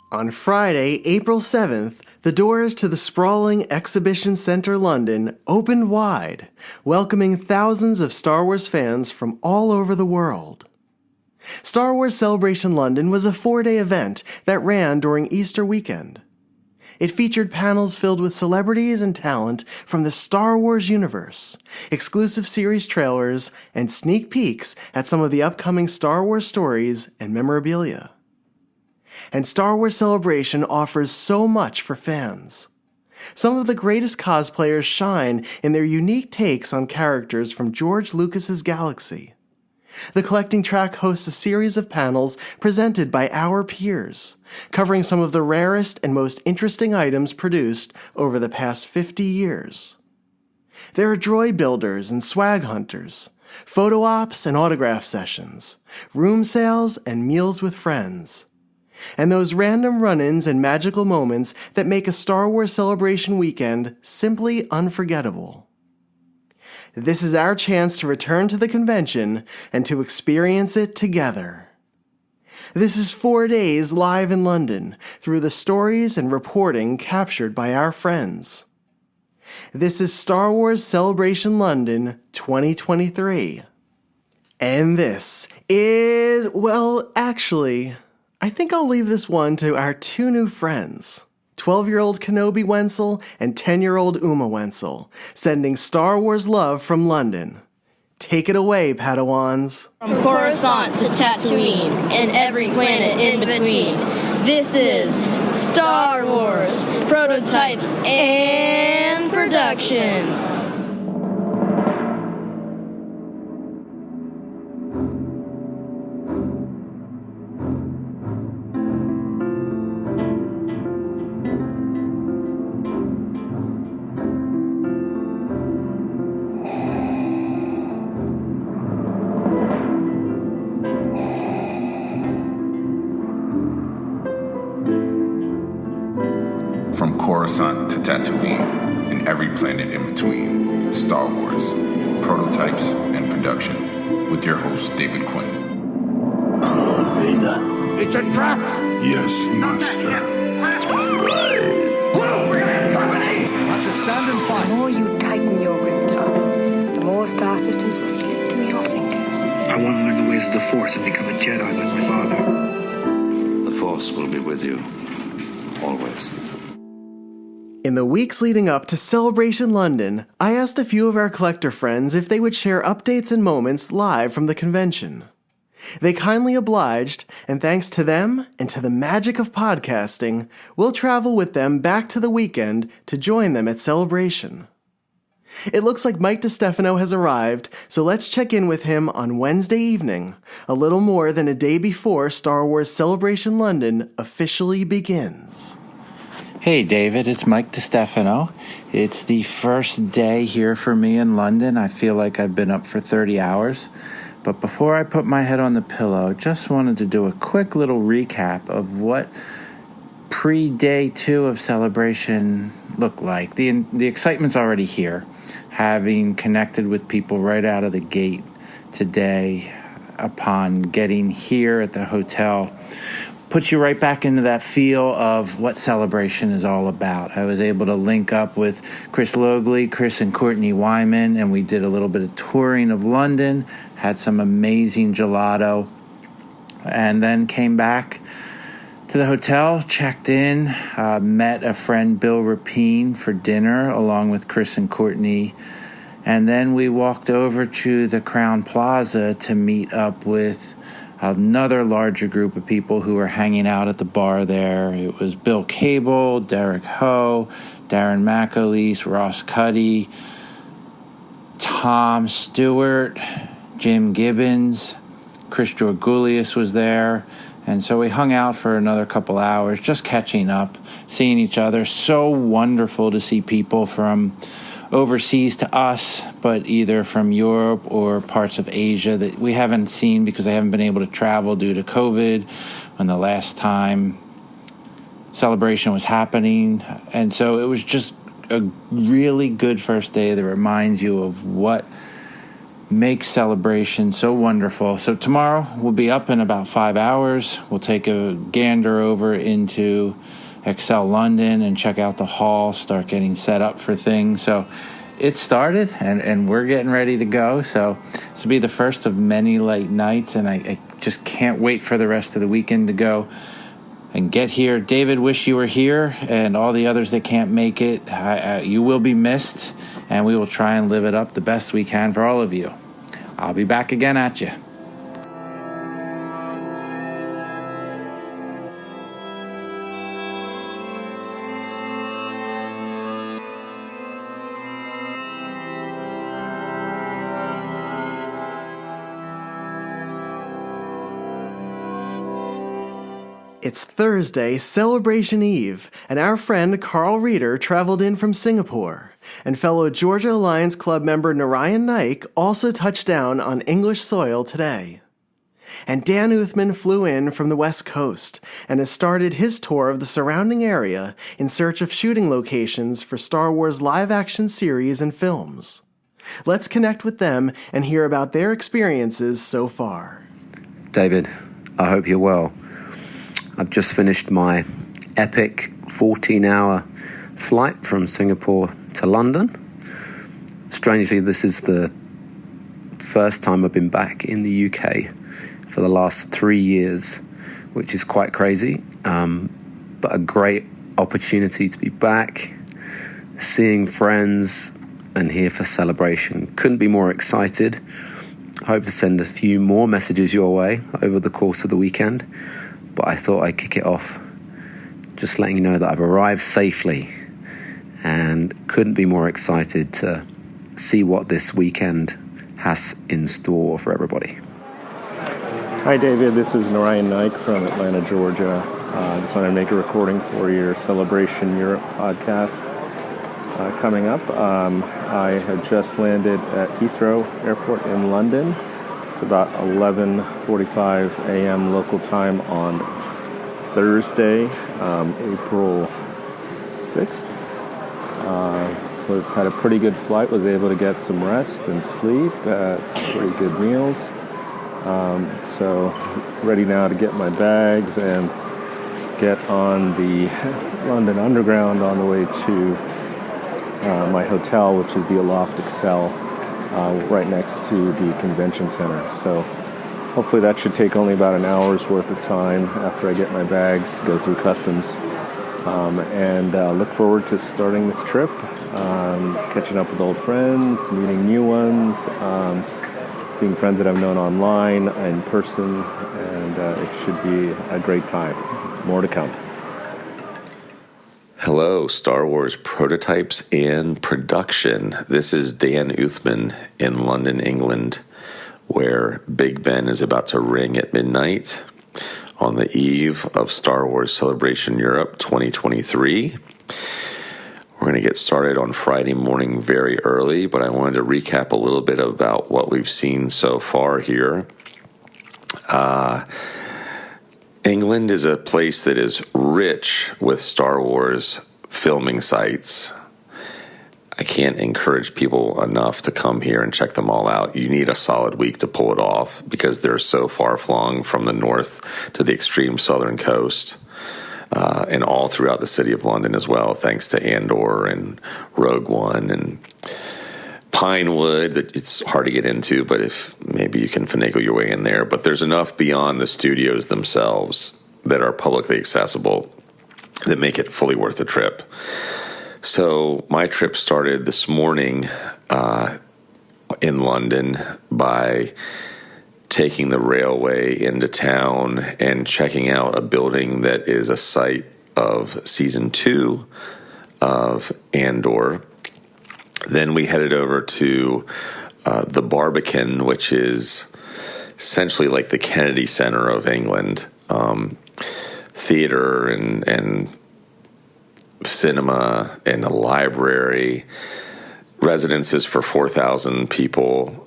On Friday, April 7th, the doors to the sprawling Exhibition Centre London opened wide, welcoming thousands of Star Wars fans from all over the world. Star Wars Celebration London was a 4-day event that ran during Easter weekend. It featured panels filled with celebrities and talent from the Star Wars universe, exclusive series trailers, and sneak peeks at some of the upcoming Star Wars stories and memorabilia. And Star Wars Celebration offers so much for fans. Some of the greatest cosplayers shine in their unique takes on characters from George Lucas's galaxy. The collecting track hosts a series of panels presented by our peers, covering some of the rarest and most interesting items produced over the past 50 years. There are droid builders and swag hunters, photo ops and autograph sessions, room sales and meals with friends, and those random run-ins and magical moments that make a Star Wars Celebration weekend simply unforgettable. This is our chance to return to the convention and to experience it together. This is 4 days live in London through the stories and reporting captured by our friends. This is Star Wars Celebration London 2023. And this is, well, actually, I think I'll leave this one to our two new friends, 12-year-old Kenobi Wencl and 10-year-old Wencl, sending Star Wars love from London. Take it away, Padawans. From Coruscant to Tatooine and every planet in between, this is Star Wars Prototypes and Production. From Coruscant to Tatooine, and every planet in between, Star Wars, Prototypes and Production, with your host, David Quinn. Vader. It's a trap! Yes, Master. Whoa, we're gonna have company! Have to stand and fight. The more you tighten your grip, Darren, the more star systems will slip through your fingers. I want to learn the ways of the Force and become a Jedi like my father. The Force will be with you, always. In the weeks leading up to Celebration London, I asked a few of our collector friends if they would share updates and moments live from the convention. They kindly obliged, and thanks to them and to the magic of podcasting, we'll travel with them back to the weekend to join them at Celebration. It looks like Mike Stefano has arrived, so let's check in with him on Wednesday evening, a little more than a day before Star Wars Celebration London officially begins. Hey David, it's Mike Stefano. It's the first day here for me in London. I feel like I've been up for 30 hours. But before I put my head on the pillow, just wanted to do a quick little recap of what pre-day 2 of Celebration looked like. The excitement's already here, having connected with people right out of the gate today upon getting here at the hotel. Puts you right back into that feel of what Celebration is all about. I was able to link up with Chris Logley, Chris and Courtney Wyman, and we did a little bit of touring of London, had some amazing gelato, and then came back to the hotel, checked in, met a friend, Bill Rapine, for dinner, along with Chris and Courtney, and then we walked over to the Crown Plaza to meet up with another larger group of people who were hanging out at the bar there. It was Bill Cable, Derek Ho, Darren McElwain, Ross Cuddy, Tom Stewart, Jim Gibbons, Chris Georgulius was there. And so we hung out for another couple hours, just catching up, seeing each other. So wonderful to see people from overseas to us, but either from Europe or parts of Asia that we haven't seen because they haven't been able to travel due to COVID when the last time Celebration was happening. And so it was just a really good first day that reminds you of what makes celebration so wonderful. So tomorrow we'll be up in about 5 hours. We'll take a gander over into Excel London and check out the hall, start getting set up for things. So it started, and we're getting ready to go. So this will be the first of many late nights, and I just can't wait for the rest of the weekend to go and get here. David, wish you were here, and all the others that can't make it. You will be missed, and we will try and live it up the best we can for all of you. I'll be back again at you. It's Thursday, Celebration Eve, and our friend Karl Reeder traveled in from Singapore, and fellow Georgia Alliance Club member Narayan Naik also touched down on English soil today. And Dan Uthman flew in from the West Coast and has started his tour of the surrounding area in search of shooting locations for Star Wars live-action series and films. Let's connect with them and hear about their experiences so far. David, I hope you're well. I've just finished my epic 14-hour flight from Singapore to London. Strangely, this is the first time I've been back in the UK for the last 3 years, which is quite crazy, but a great opportunity to be back, seeing friends, and here for celebration. Couldn't be more excited. Hope to send a few more messages your way over the course of the weekend. But I thought I'd kick it off just letting you know that I've arrived safely and couldn't be more excited to see what this weekend has in store for everybody. Hi, David. This is Narayan Naik from Atlanta, Georgia. I just wanted to make a recording for your Celebration Europe podcast coming up. I had just landed at Heathrow Airport in London. It's about 11:45 a.m. local time on Thursday, April 6th. Had a pretty good flight, was able to get some rest and sleep, some pretty good meals. So ready now to get my bags and get on the London Underground on the way to my hotel, which is the Aloft Excel, right next to the convention center. So hopefully that should take only about an hour's worth of time after I get my bags, go through customs, and look forward to starting this trip, catching up with old friends, meeting new ones, seeing friends that I've known online, in person, and it should be a great time. More to come. Hello, Star Wars prototypes and production. This is Dan Uthman in London, England, where Big Ben is about to ring at midnight on the eve of Star Wars Celebration Europe 2023. We're going to get started on Friday morning very early, but I wanted to recap a little bit about what we've seen so far here. England is a place that is rich with Star Wars filming sites. I can't encourage people enough to come here and check them all out. You need a solid week to pull it off because they're so far-flung from the north to the extreme southern coast, and all throughout the city of London as well, thanks to Andor and Rogue One and Pinewood. It's hard to get into, but if maybe you can finagle your way in there. But there's enough beyond the studios themselves that are publicly accessible that make it fully worth the trip. So my trip started this morning in London by taking the railway into town and checking out a building that is a site of Season 2 of Andor. Then we headed over to the Barbican, which is essentially like the Kennedy Center of England. Theater and cinema and a library, residences for 4,000 people.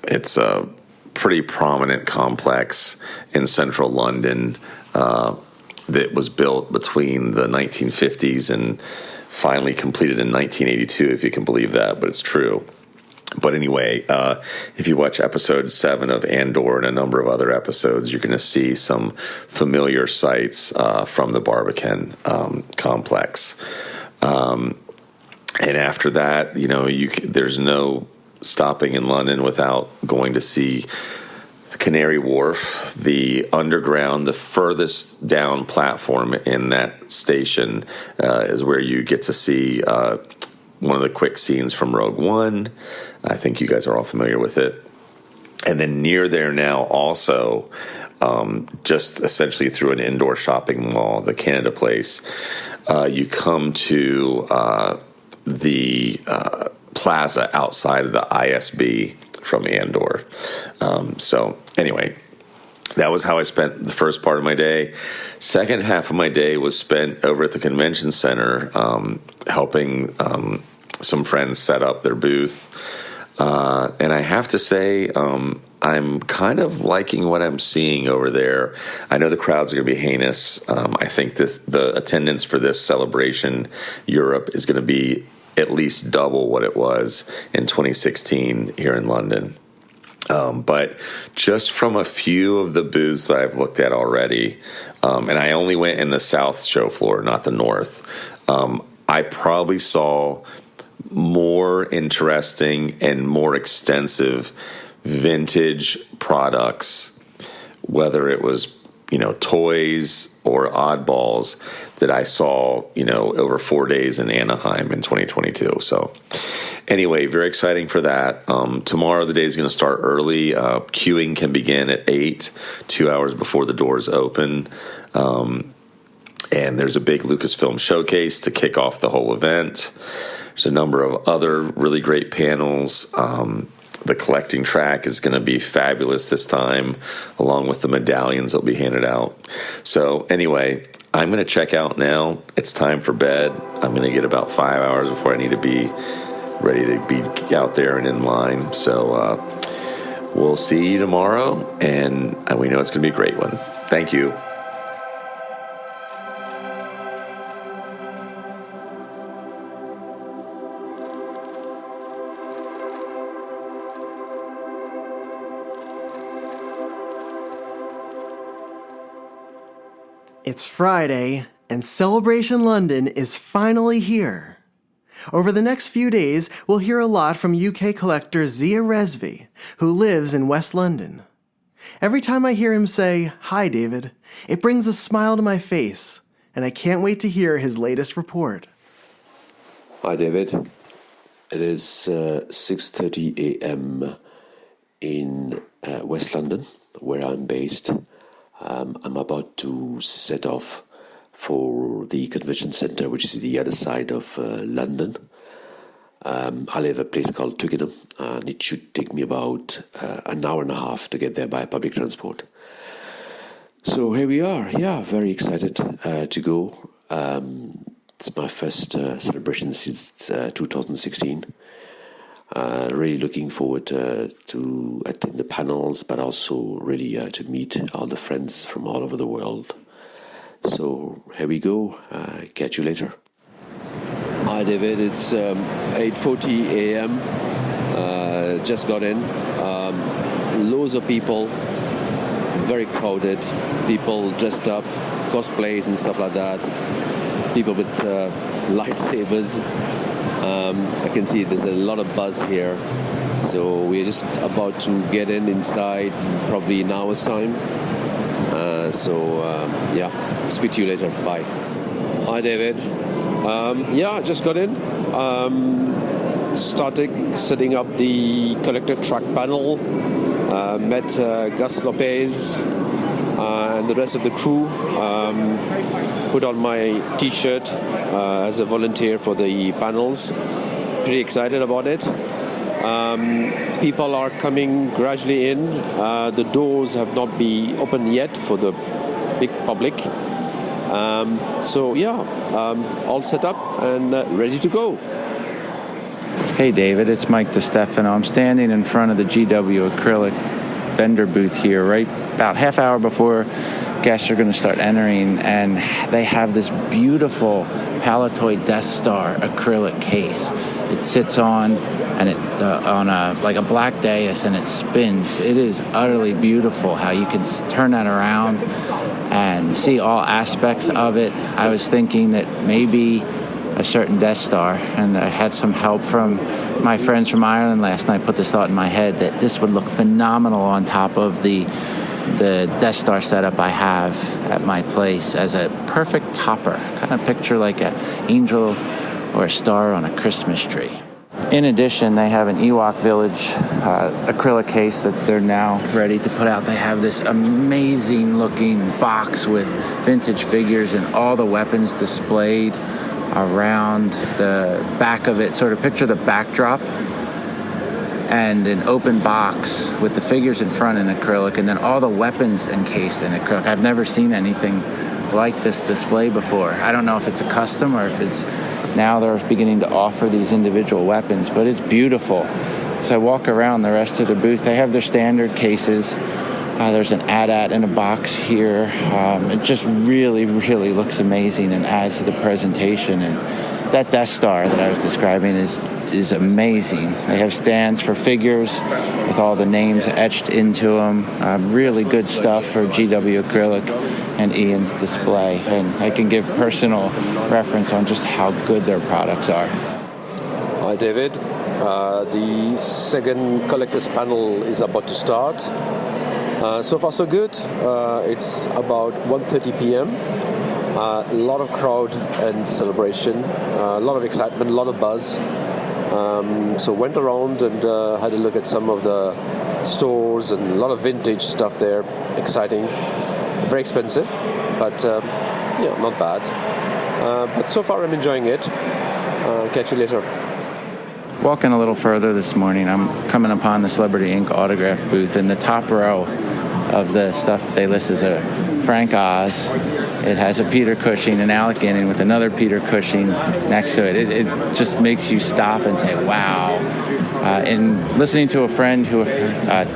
It's a pretty prominent complex in central London that was built between the 1950s and finally completed in 1982, if you can believe that, but it's true. But anyway, if you watch episode 7 of Andor and a number of other episodes, you're going to see some familiar sights from the Barbican complex. And after that, there's no stopping in London without going to see the Canary Wharf, the underground, the furthest down platform in that station is where you get to see one of the quick scenes from Rogue One. I think you guys are all familiar with it. And then near there now also, just essentially through an indoor shopping mall, the Canada Place, you come to the plaza outside of the ISB from Andor. So anyway, that was how I spent the first part of my day. Second half of my day was spent over at the convention center, helping some friends set up their booth. And I have to say, I'm kind of liking what I'm seeing over there. I know the crowds are going to be heinous. I think the attendance for this Celebration Europe is going to be at least double what it was in 2016 here in London. But just from a few of the booths that I've looked at already, and I only went in the South show floor, not the North, I probably saw more interesting and more extensive vintage products, whether it was, toys or oddballs, that I saw, over 4 days in Anaheim in 2022. So anyway, very exciting for that. Tomorrow, the day is going to start early. Queuing can begin at 8, 2 hours before the doors open. And there's a big Lucasfilm showcase to kick off the whole event. There's a number of other really great panels. The collecting track is going to be fabulous this time, along with the medallions that will be handed out. So anyway, I'm going to check out now. It's time for bed. I'm going to get about 5 hours before I need to be ready to be out there and in line. So we'll see you tomorrow, and we know it's going to be a great one. Thank you. It's Friday, and Celebration London is finally here. Over the next few days, we'll hear a lot from UK collector Zia Rezvi, who lives in West London. Every time I hear him say, "Hi, David," it brings a smile to my face, and I can't wait to hear his latest report. Hi, David. It is 6:30 a.m. in West London, where I'm based. I'm about to set off for the convention center, which is the other side of London. I live at a place called Twickenham, and it should take me about an hour and a half to get there by public transport. So here we are. Yeah, very excited to go. It's my first celebration since 2016. Really looking forward to attend the panels, but also really to meet all the friends from all over the world. So here we go. Catch you later. Hi, David. It's 8:40 a.m. Just got in. Loads of people. Very crowded. People dressed up, cosplays and stuff like that. People with lightsabers. I can see there's a lot of buzz here. So we're just about to get inside probably an hour's time. Speak to you later. Bye. Hi, David. Just got in. Started setting up the collector track panel. Met Gus Lopez and the rest of the crew. Put on my t-shirt as a volunteer for the panels. Pretty excited about it. People are coming gradually in. The doors have not been opened yet for the big public. All set up and ready to go. Hey David, it's Mike Stefano. I'm standing in front of the GW acrylic vendor booth here right about half hour before guests are going to start entering, and they have this beautiful Palatoid Death Star acrylic case. It sits on like a black dais, and it spins. It is utterly beautiful how you can turn that around and see all aspects of it. I was thinking that maybe a certain Death Star, and I had some help from my friends from Ireland last night, put this thought in my head that this would look phenomenal on top of the Death Star setup I have at my place as a perfect topper. Kind of picture like an angel or a star on a Christmas tree. In addition, they have an Ewok Village acrylic case that they're now ready to put out. They have this amazing looking box with vintage figures and all the weapons displayed around the back of it. Sort of picture the backdrop and an open box with the figures in front in acrylic, and then all the weapons encased in acrylic. I've never seen anything like this display before. I don't know if it's a custom or if it's now they're beginning to offer these individual weapons, but it's beautiful. So I walk around the rest of the booth. They have their standard cases. There's an AT-AT in a box here. It just really, really looks amazing and adds to the presentation. And that Death Star that I was describing is amazing. They have stands for figures with all the names etched into them. Really good stuff for GW acrylic and Iain's display. And I can give personal reference on just how good their products are. Hi, David. The second collector's panel is about to start. So far, so good. It's about 1:30 p.m. A lot of crowd and celebration, a lot of excitement, a lot of buzz. So went around and had a look at some of the stores and a lot of vintage stuff there. Exciting, very expensive, but not bad. But so far I'm enjoying it. Catch you later. Walking a little further this morning, I'm coming upon the Celebrity Ink autograph booth. In the top row of the stuff that they list as a Frank Oz, it has a Peter Cushing, an Alec Guinan with another Peter Cushing next to it. It just makes you stop and say, wow. And listening to a friend who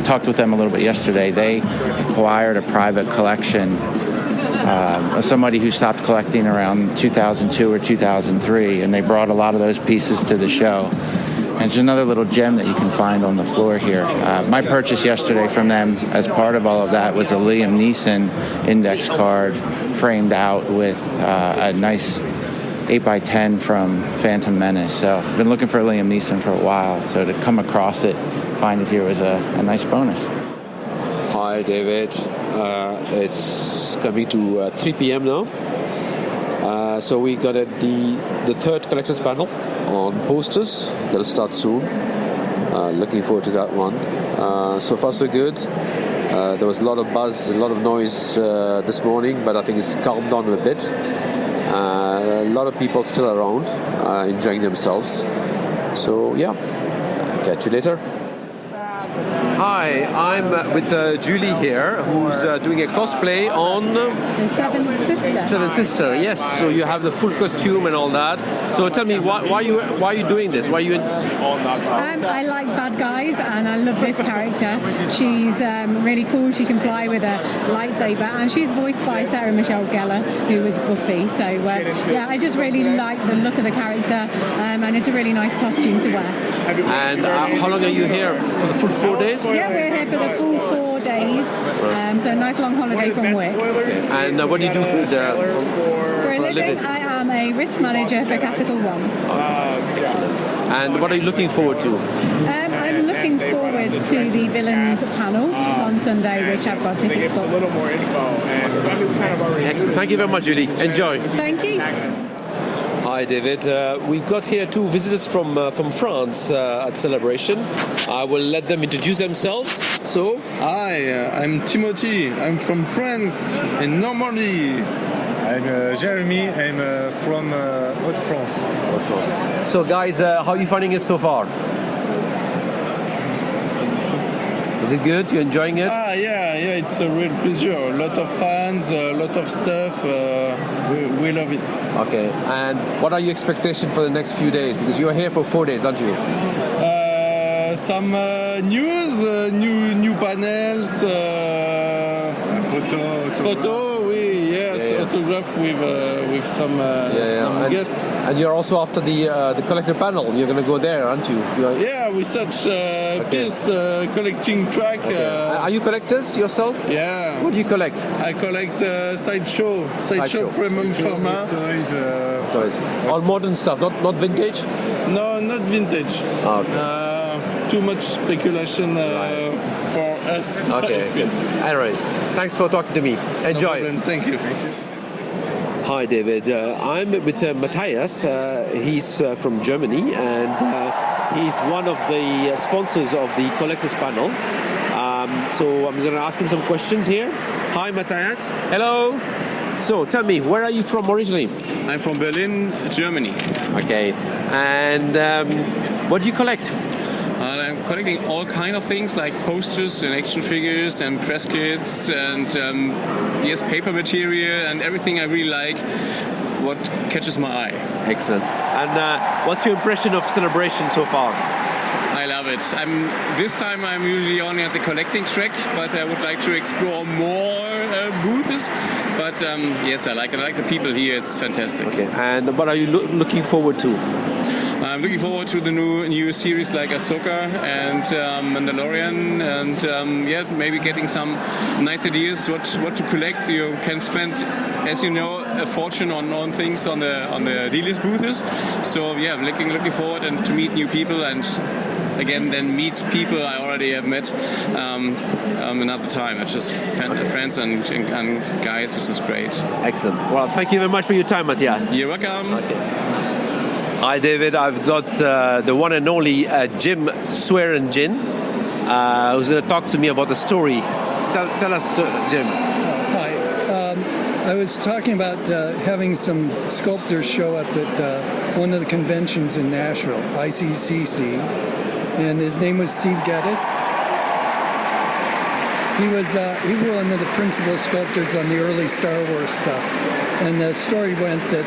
talked with them a little bit yesterday, they acquired a private collection of somebody who stopped collecting around 2002 or 2003, and they brought a lot of those pieces to the show. And it's another little gem that you can find on the floor here. My purchase yesterday from them as part of all of that was a Liam Neeson index card framed out with a nice 8x10 from Phantom Menace. So I've been looking for Liam Neeson for a while, so to come across it, find it here was a nice bonus. Hi, David. It's coming to 3 p.m. now. So we got the third collector's panel on posters. Gonna start soon. Looking forward to that one. So far so good. There was a lot of buzz, a lot of noise this morning, but I think it's calmed down a bit. A lot of people still around, enjoying themselves. So yeah, catch you later. Hi, I'm with Julie here, who's doing a cosplay on the Seventh Sister. Seventh Sister, yes. So you have the full costume and all that. So tell me, why are you doing this? Why are you in? I like bad guys, and I love this character. She's really cool. She can fly with a lightsaber, and she's voiced by Sarah Michelle Gellar, who was Buffy. So I just really like the look of the character, and it's a really nice costume to wear. And how long are you here? For the full 4 days? Yeah, we're here for the full 4 days. So a nice long holiday from work. And what do you do for a living? I am a risk manager for Capital One. Excellent. And what are you looking forward to? I'm looking forward to the Villains panel on Sunday, which I've got tickets for. Excellent. Thank you very much, Julie. Enjoy. Thank you. Hi, David. We've got here two visitors from France at Celebration. I will let them introduce themselves. So, hi, I'm Timothy. I'm from France, in Normandy. I'm Jeremy. I'm from Haute-France. So, guys, how are you finding it so far? Is it good? You enjoying it? Yeah, it's a real pleasure. A lot of fans, a lot of stuff. We love it. Okay, and what are your expectations for the next few days? Because you are here for 4 days, aren't you? some news, new panels, photo, autograph with some guests. And you're also after the collector panel. You're going to go there, aren't you? Yeah, with such piece collecting track. Are you collectors yourself? Yeah. What do you collect? I collect sideshow premium format. Toys. All modern stuff, not vintage? No, not vintage. Okay. Too much speculation for us. Okay. Anyway, thanks for talking to me. Enjoy. No problem. Thank you. Hi, David. I'm with Matthias. He's from Germany, and he's one of the sponsors of the Collectors Panel. So I'm going to ask him some questions here. Hi, Matthias. Hello. So tell me, where are you from originally? I'm from Berlin, Germany. Okay. And what do you collect? I'm collecting all kind of things like posters and action figures and press kits and paper material and everything I really like. What catches my eye. Excellent. And what's your impression of Celebration so far? I love it. This time I'm usually only at the collecting track, but I would like to explore more booths. But yes, I like it. I like the people here. It's fantastic. Okay. And what are you looking forward to? I'm looking forward to the new series like Ahsoka and Mandalorian, and maybe getting some nice ideas what to collect. You can spend, as you know, a fortune on things on the dealers booths. So yeah, I'm looking forward and to meet new people and again then meet people I already have met another time. It's just friends and guys, which is great. Excellent. Well, thank you very much for your time, Matthias. You're welcome. Okay. Hi, David. I've got the one and only Jim Swearingen, who's going to talk to me about the story. Tell us, Jim. Hi. I was talking about having some sculptors show up at one of the conventions in Nashville, ICCC, and his name was Steve Geddes. He was one of the principal sculptors on the early Star Wars stuff, and the story went that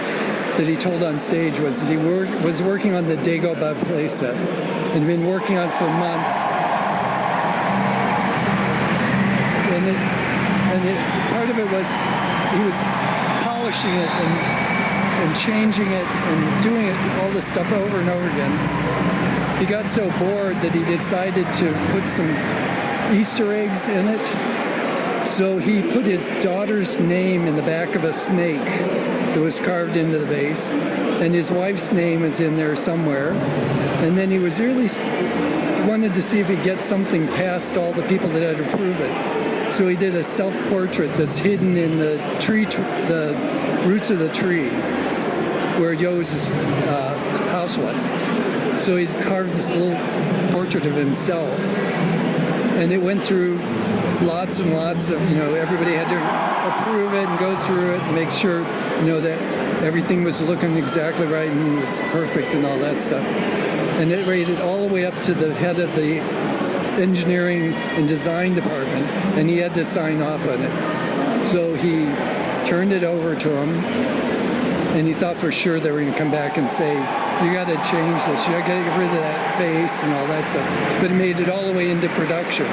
he told on stage was that he was working on the Dagobah playset. He'd been working on it for months. Part of it was he was polishing it and changing it and doing all this stuff over and over again. He got so bored that he decided to put some Easter eggs in it. So he put his daughter's name in the back of a snake that was carved into the base, and his wife's name is in there somewhere. And then he was really wanted to see if he'd get something past all the people that had to approve it. So he did a self-portrait that's hidden in the the roots of the tree where Yo's house was. So he carved this little portrait of himself, and it went through lots and lots of, everybody had to approve it and go through it and make sure, that everything was looking exactly right and it's perfect and all that stuff. And it rated all the way up to the head of the engineering and design department, and he had to sign off on it. So he turned it over to him, and he thought for sure they were going to come back and say, you got to change this, you got to get rid of that face and all that stuff. But he made it all the way into production.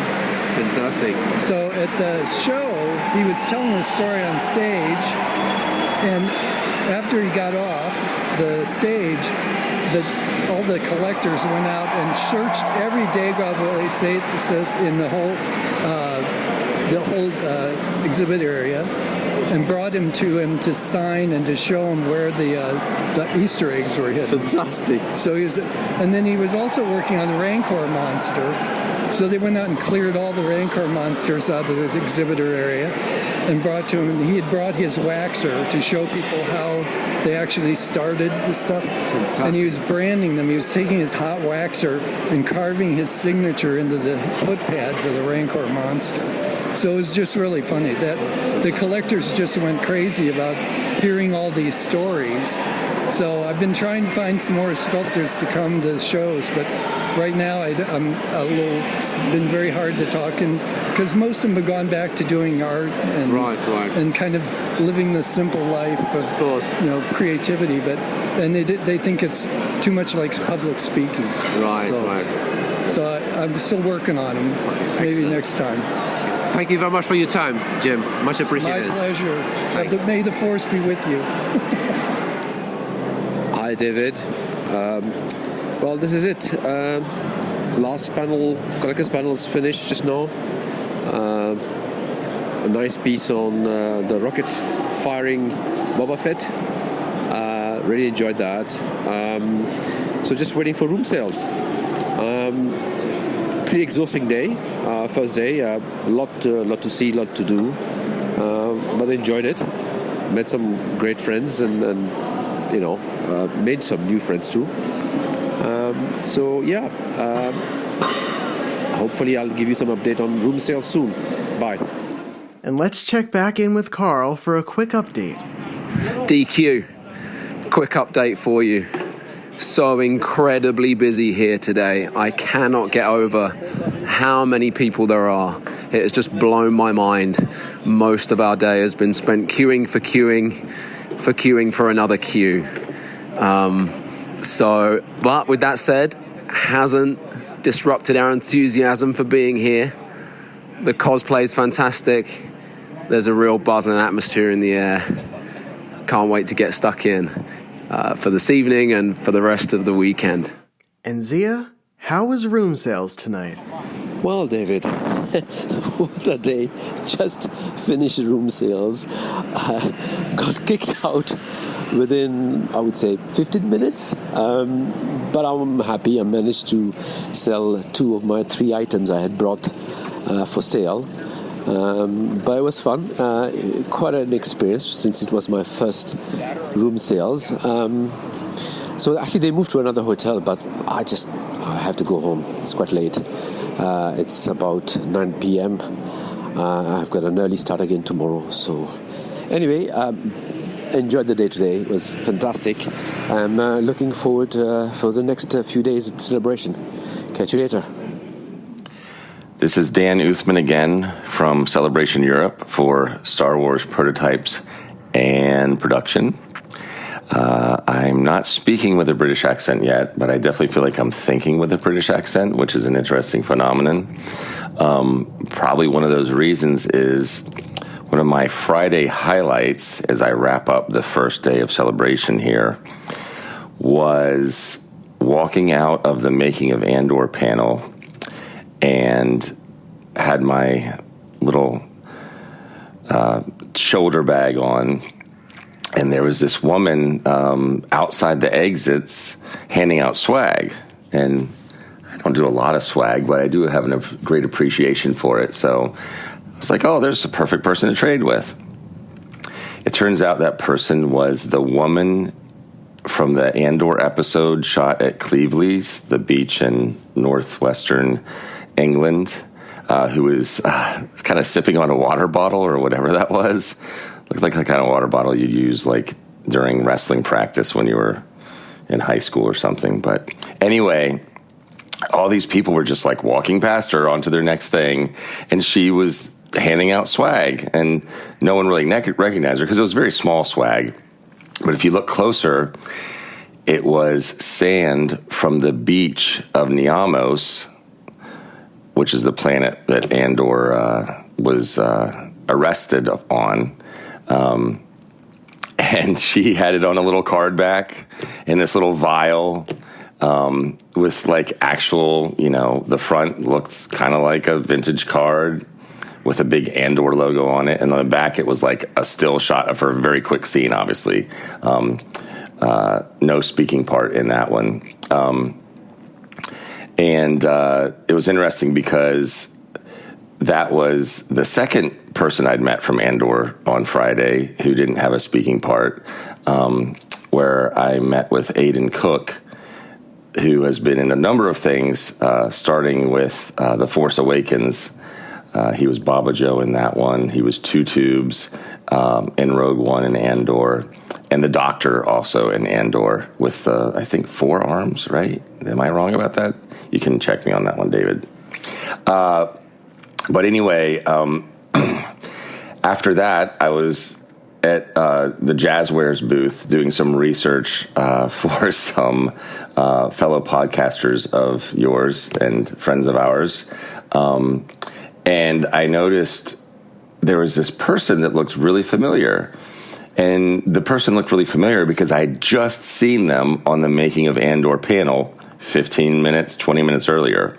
Fantastic. So at the show, he was telling the story on stage, and after he got off the stage, all the collectors went out and searched every Dagobah in the whole exhibit area, and brought him to sign and to show him where the Easter eggs were hidden. Fantastic. So and then he was also working on the Rancor monster. So they went out and cleared all the Rancor monsters out of the exhibitor area and brought to him. He had brought his waxer to show people how they actually started the stuff. Fantastic. And he was branding them. He was taking his hot waxer and carving his signature into the foot pads of the Rancor monster. So it was just really funny. That the collectors just went crazy about hearing all these stories. So I've been trying to find some more sculptors to come to the shows, but right now it's been very hard to talk, because most of them have gone back to doing art and and kind of living the simple life of course, creativity. But and they think it's too much like public speaking. Right. So I'm still working on them. Maybe excellent. next time. Thank you very much for your time, Jim. Much appreciated. My pleasure. May the force be with you. Hi, David. Well, this is it. Last panel, collector's panel is finished just now. A nice piece on the rocket firing Boba Fett. Really enjoyed that. So just waiting for room sales. Pretty exhausting day. First day, a lot to see, lot to do, but enjoyed it. Met some great friends and made some new friends too. Hopefully I'll give you some update on room sales soon. Bye. And let's check back in with Karl for a quick update. DQ, quick update for you. So incredibly busy here today. I cannot get over how many people there are. It has just blown my mind. Most of our day has been spent queuing for another queue. But with that said, hasn't disrupted our enthusiasm for being here. The cosplay is fantastic. There's a real buzz and atmosphere in the air. Can't wait to get stuck in for this evening and for the rest of the weekend. And Zia, how was room sales tonight? Well, David, what a day. Just finished room sales. Got kicked out within, I would say, 15 minutes. But I'm happy I managed to sell 2 of my 3 items I had brought for sale. But it was fun. Quite an experience since it was my first room sales. So actually they moved to another hotel, but I have to go home. It's quite late. It's about 9 p.m. I've got an early start again tomorrow. So anyway, enjoyed the day today. It was fantastic. I'm looking forward for the next few days at celebration. Catch you later. This is Dan Uthman again from Celebration Europe for Star Wars Prototypes and Production. I'm not speaking with a British accent yet, but I definitely feel like I'm thinking with a British accent, which is an interesting phenomenon. Probably one of those reasons is one of my Friday highlights as I wrap up the first day of celebration here was walking out of the Making of Andor panel and had my little shoulder bag on, and there was this woman outside the exits handing out swag. And I don't do a lot of swag, but I do have a great appreciation for it. So I was like, oh, there's a perfect person to trade with. It turns out that person was the woman from the Andor episode shot at Cleveleys, the beach in northwestern England, who was kind of sipping on a water bottle or whatever that was. Looked like the kind of water bottle you use like during wrestling practice when you were in high school or something. But anyway, all these people were just like walking past her onto their next thing, and she was handing out swag, and no one really recognized her because it was very small swag. But if you look closer, it was sand from the beach of Niamos, which is the planet that Andor was arrested on. And she had it on a little card back in this little vial with like actual, the front looks kind of like a vintage card with a big Andor logo on it. And on the back, it was like a still shot of her very quick scene, obviously. No speaking part in that one. And it was interesting because that was the second person I'd met from Andor on Friday who didn't have a speaking part, where I met with Aidan Cook, who has been in a number of things, starting with The Force Awakens. He was Baba Joe in that one. He was Two Tubes in Rogue One and Andor. And the Doctor also in Andor with, I think, 4 arms, right? Am I wrong about that? You can check me on that one, David. But anyway, after that, I was at the Jazzwares booth doing some research for some fellow podcasters of yours and friends of ours. And I noticed there was this person that looked really familiar. And the person looked really familiar because I had just seen them on the Making of Andor panel 15 minutes, 20 minutes earlier.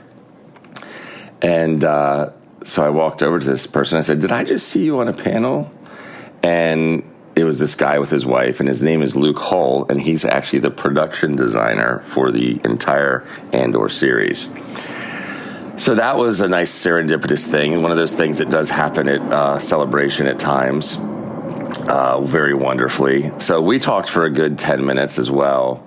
And so I walked over to this person. I said, did I just see you on a panel? And it was this guy with his wife, and his name is Luke Hull, and he's actually the production designer for the entire Andor series. So that was a nice serendipitous thing, and one of those things that does happen at Celebration at times, very wonderfully. So we talked for a good 10 minutes as well.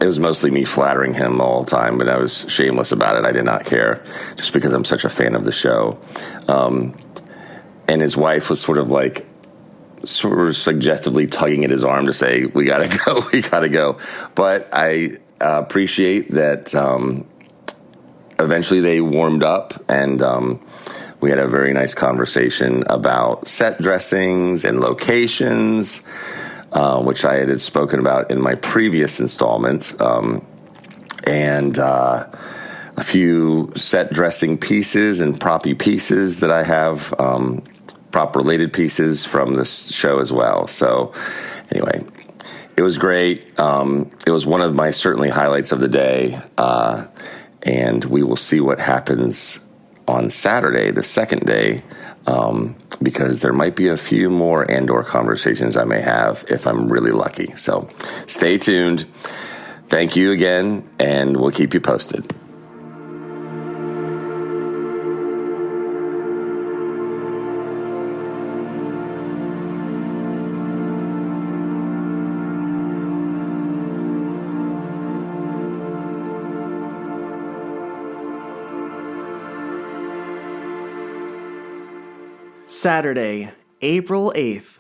It was mostly me flattering him all the time, but I was shameless about it. I did not care, just because I'm such a fan of the show. And his wife was sort of suggestively tugging at his arm to say, we gotta go. But I appreciate that eventually they warmed up, and we had a very nice conversation about set dressings and locations, which I had spoken about in my previous installment, and a few set dressing pieces and proppy pieces that I have, prop related pieces from this show as well. So anyway, it was great. It was one of my certainly highlights of the day, and we will see what happens on Saturday, the second day, because there might be a few more Andor conversations I may have if I'm really lucky. So stay tuned. Thank you again, and we'll keep you posted. Saturday, April 8th.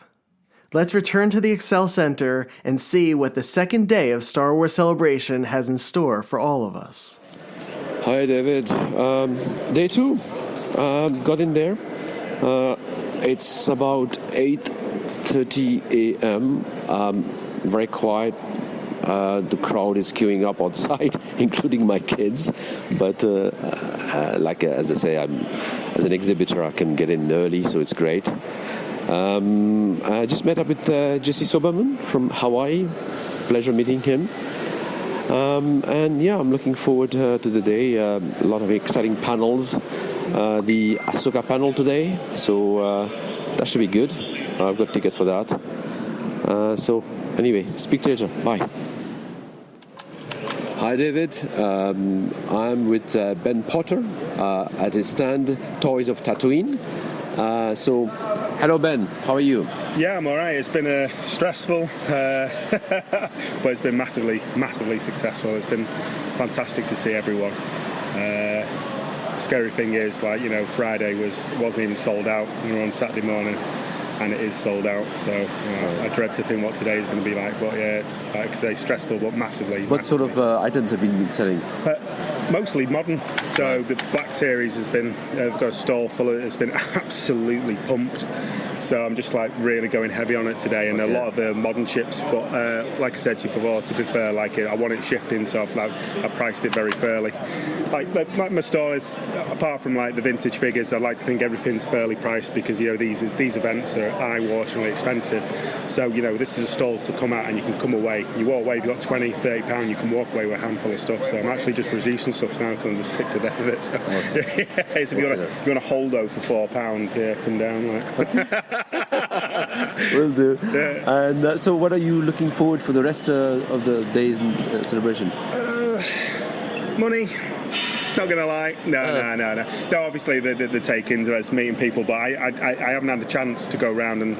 Let's return to the Excel Center and see what the second day of Star Wars Celebration has in store for all of us. Hi, David. Day 2. Got in there. It's about 8:30 a.m. Very quiet. The crowd is queuing up outside, including my kids. But as I say, as an exhibitor, I can get in early, so it's great. I just met up with Jesse Soberman from Hawaii. Pleasure meeting him. And yeah, I'm looking forward to the day. A lot of exciting panels. The Ahsoka panel today, so that should be good. I've got tickets for that. So anyway, speak to you later. Bye. Hi, David. I'm with Ben Potter at his stand, Toys of Tatooine. So, hello, Ben. How are you? Yeah, I'm all right. It's been stressful, but it's been massively, massively successful. It's been fantastic to see everyone. The scary thing is, Friday wasn't even sold out. We were on Saturday morning, and it is sold out. So I dread to think what today is going to be like. But yeah, it's like I say, stressful, but massively. What sort of items have you been selling? Mostly modern. So the Black Series has been, I've got a stall full of it. It's been absolutely pumped. So I'm just really going heavy on it today, and a lot of the modern chips. But like I said to you before, to be fair, I want it shifting, so I priced it very fairly. My store is, apart from the vintage figures, I like to think everything's fairly priced because these events are eye-wateringly expensive. So this is a stall to come out and you can come away. You walk away, you've got £20-30, you can walk away with a handful of stuff. So I'm actually just reducing stuff now because I'm just sick to death of it. So, so if you want a holdo for £4, yeah, come down. Will do. Yeah. And so what are you looking forward for the rest of the days in celebration? Money. Not gonna lie, no. Obviously the take-ins, it's meeting people, but I haven't had the chance to go around and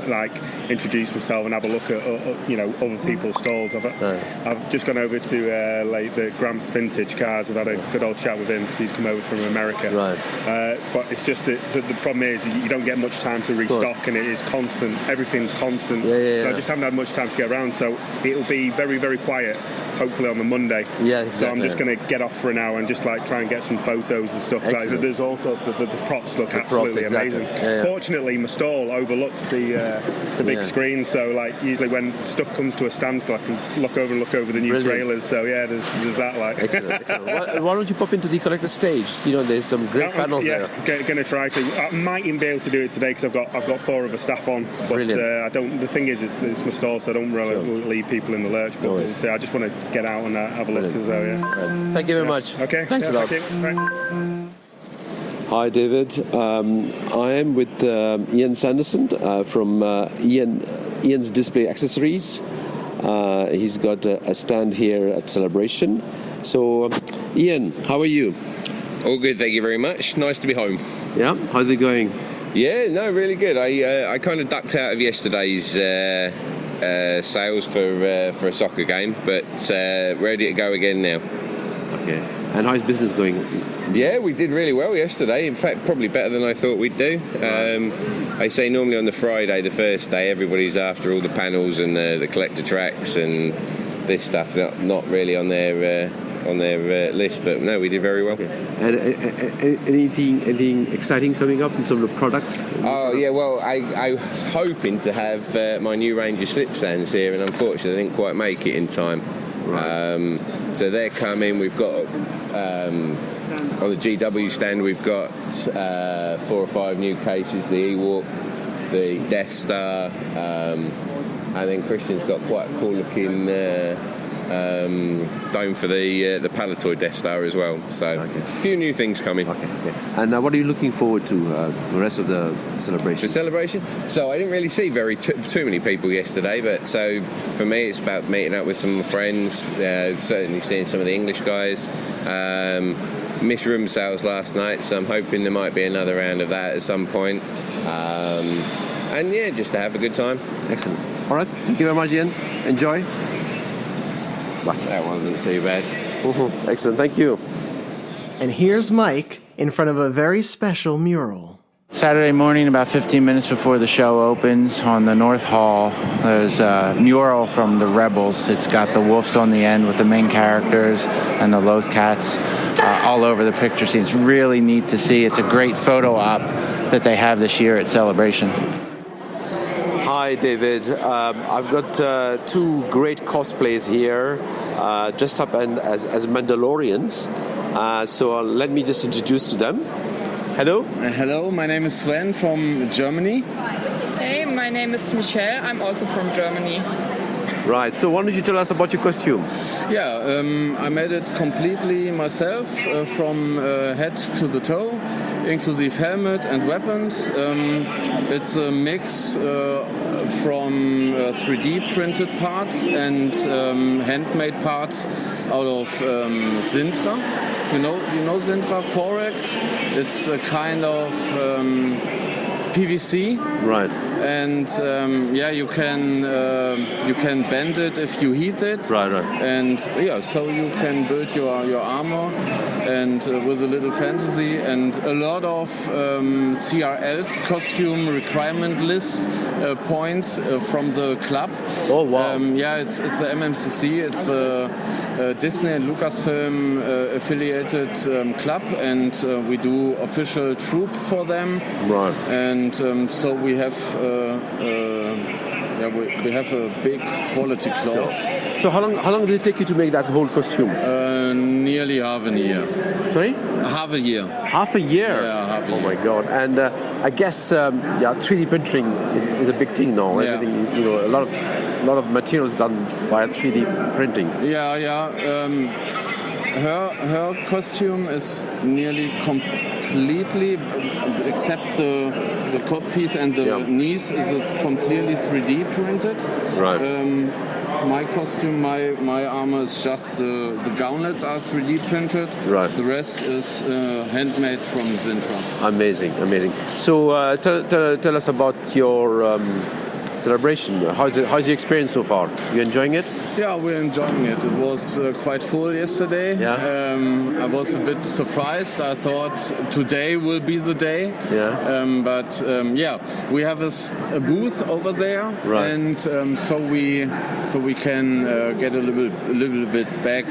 introduce myself and have a look at other people's stalls. I've just gone over to the Gramps Vintage Cars. I've had a good old chat with him because he's come over from America. Right. But it's just that the problem is you don't get much time to restock, and it is constant. Everything's constant. So I just haven't had much time to get around. So it'll be very, very quiet. Hopefully on the Monday. Yeah, exactly. So I'm just going to get off for an hour and just try and get get some photos and stuff. Like, there's all sorts of the props look absolutely amazing. Yeah. Fortunately, my stall overlooks the big screen, so like usually when stuff comes to a standstill, I can look over the new trailers. So yeah, there's that. Like excellent. Why don't you pop into the collector stage? You know, there's some great panels there. Yeah, going to try to. I might even be able to do it today because I've got 4 other staff on. But I don't. The thing is, it's my stall, so I don't really leave people in the lurch. But I just want to get out and have a look as well. Yeah. Right. Thank you very much. Okay. Thanks a lot. Thank you. Hi, David. I am with Iain Sanderson from Iain's Display Accessories. He's got a stand here at Celebration. So, Iain, how are you? All good, thank you very much. Nice to be home. Yeah, how's it going? Yeah, no, really good. I kind of ducked out of yesterday's sales for a soccer game, but ready to go again now. Okay. And how's business going? Yeah, we did really well yesterday. In fact, probably better than I thought we'd do. I say normally on the Friday, the first day, everybody's after all the panels and the collector tracks and this stuff. Not really on their list, but no, we did very well. Okay. And anything exciting coming up in some of the products? Oh yeah, well I was hoping to have my new range of slip stands here, and unfortunately I didn't quite make it in time. Right. So they're coming. We've got on the GW stand we've got 4 or 5 new cases, the Ewok, the Death Star, and then Christian's got quite a cool looking dome for the Palatoy Death Star as well. So a few new things coming. Okay. And what are you looking forward to the rest of the celebration? The celebration? So I didn't really see too many people yesterday, but so for me it's about meeting up with some of my friends, certainly seeing some of the English guys. Missed room sales last night, so I'm hoping there might be another round of that at some point. And yeah, just to have a good time. Excellent. All right, thank you very much, Iain. Enjoy. That wasn't too bad. Excellent, thank you. And here's Mike in front of a very special mural. Saturday morning, about 15 minutes before the show opens, on the North Hall, there's a mural from the Rebels. It's got the wolves on the end with the main characters and the Loth Cats all over the picture scene. It's really neat to see. It's a great photo op that they have this year at Celebration. Hi, David. I've got 2 great cosplays here, dressed up as Mandalorians. So let me just introduce to them. Hello. Hello, my name is Sven from Germany. Hey, my name is Michelle. I'm also from Germany. Right, so why don't you tell us about your costume? Yeah, I made it completely myself, from head to the toe, inclusive helmet and weapons. It's a mix from 3D printed parts and handmade parts out of Sintra. You know Sintra Forex? It's a kind of PVC. Right. And you can bend it if you heat it. Right. And so you can build your armor, and with a little fantasy and a lot of CRL's costume requirement list points from the club. Oh wow! It's a MMCC. It's a Disney and Lucasfilm affiliated club, and we do official troops for them. Right. And so we have. We have a big quality clause. Sure. So how long did it take you to make that whole costume? Nearly half a year. Sorry? Half a year. Half a year? Yeah, half a year. Oh my God! And I guess 3D printing is a big thing now. Yeah. Everything, a lot of materials done by 3D printing. Her costume is nearly completely, except the coat piece and the knees, is it completely 3D printed. Right. My costume, my armor is just the gauntlets are 3D printed. Right. The rest is handmade from Sintra. Amazing. So tell us about your celebration. How's your experience so far? You enjoying it? Yeah, we're enjoying it. It was quite full yesterday. Yeah. I was a bit surprised. I thought today will be the day. Yeah. But we have a booth over there, right. And so we can get a little bit back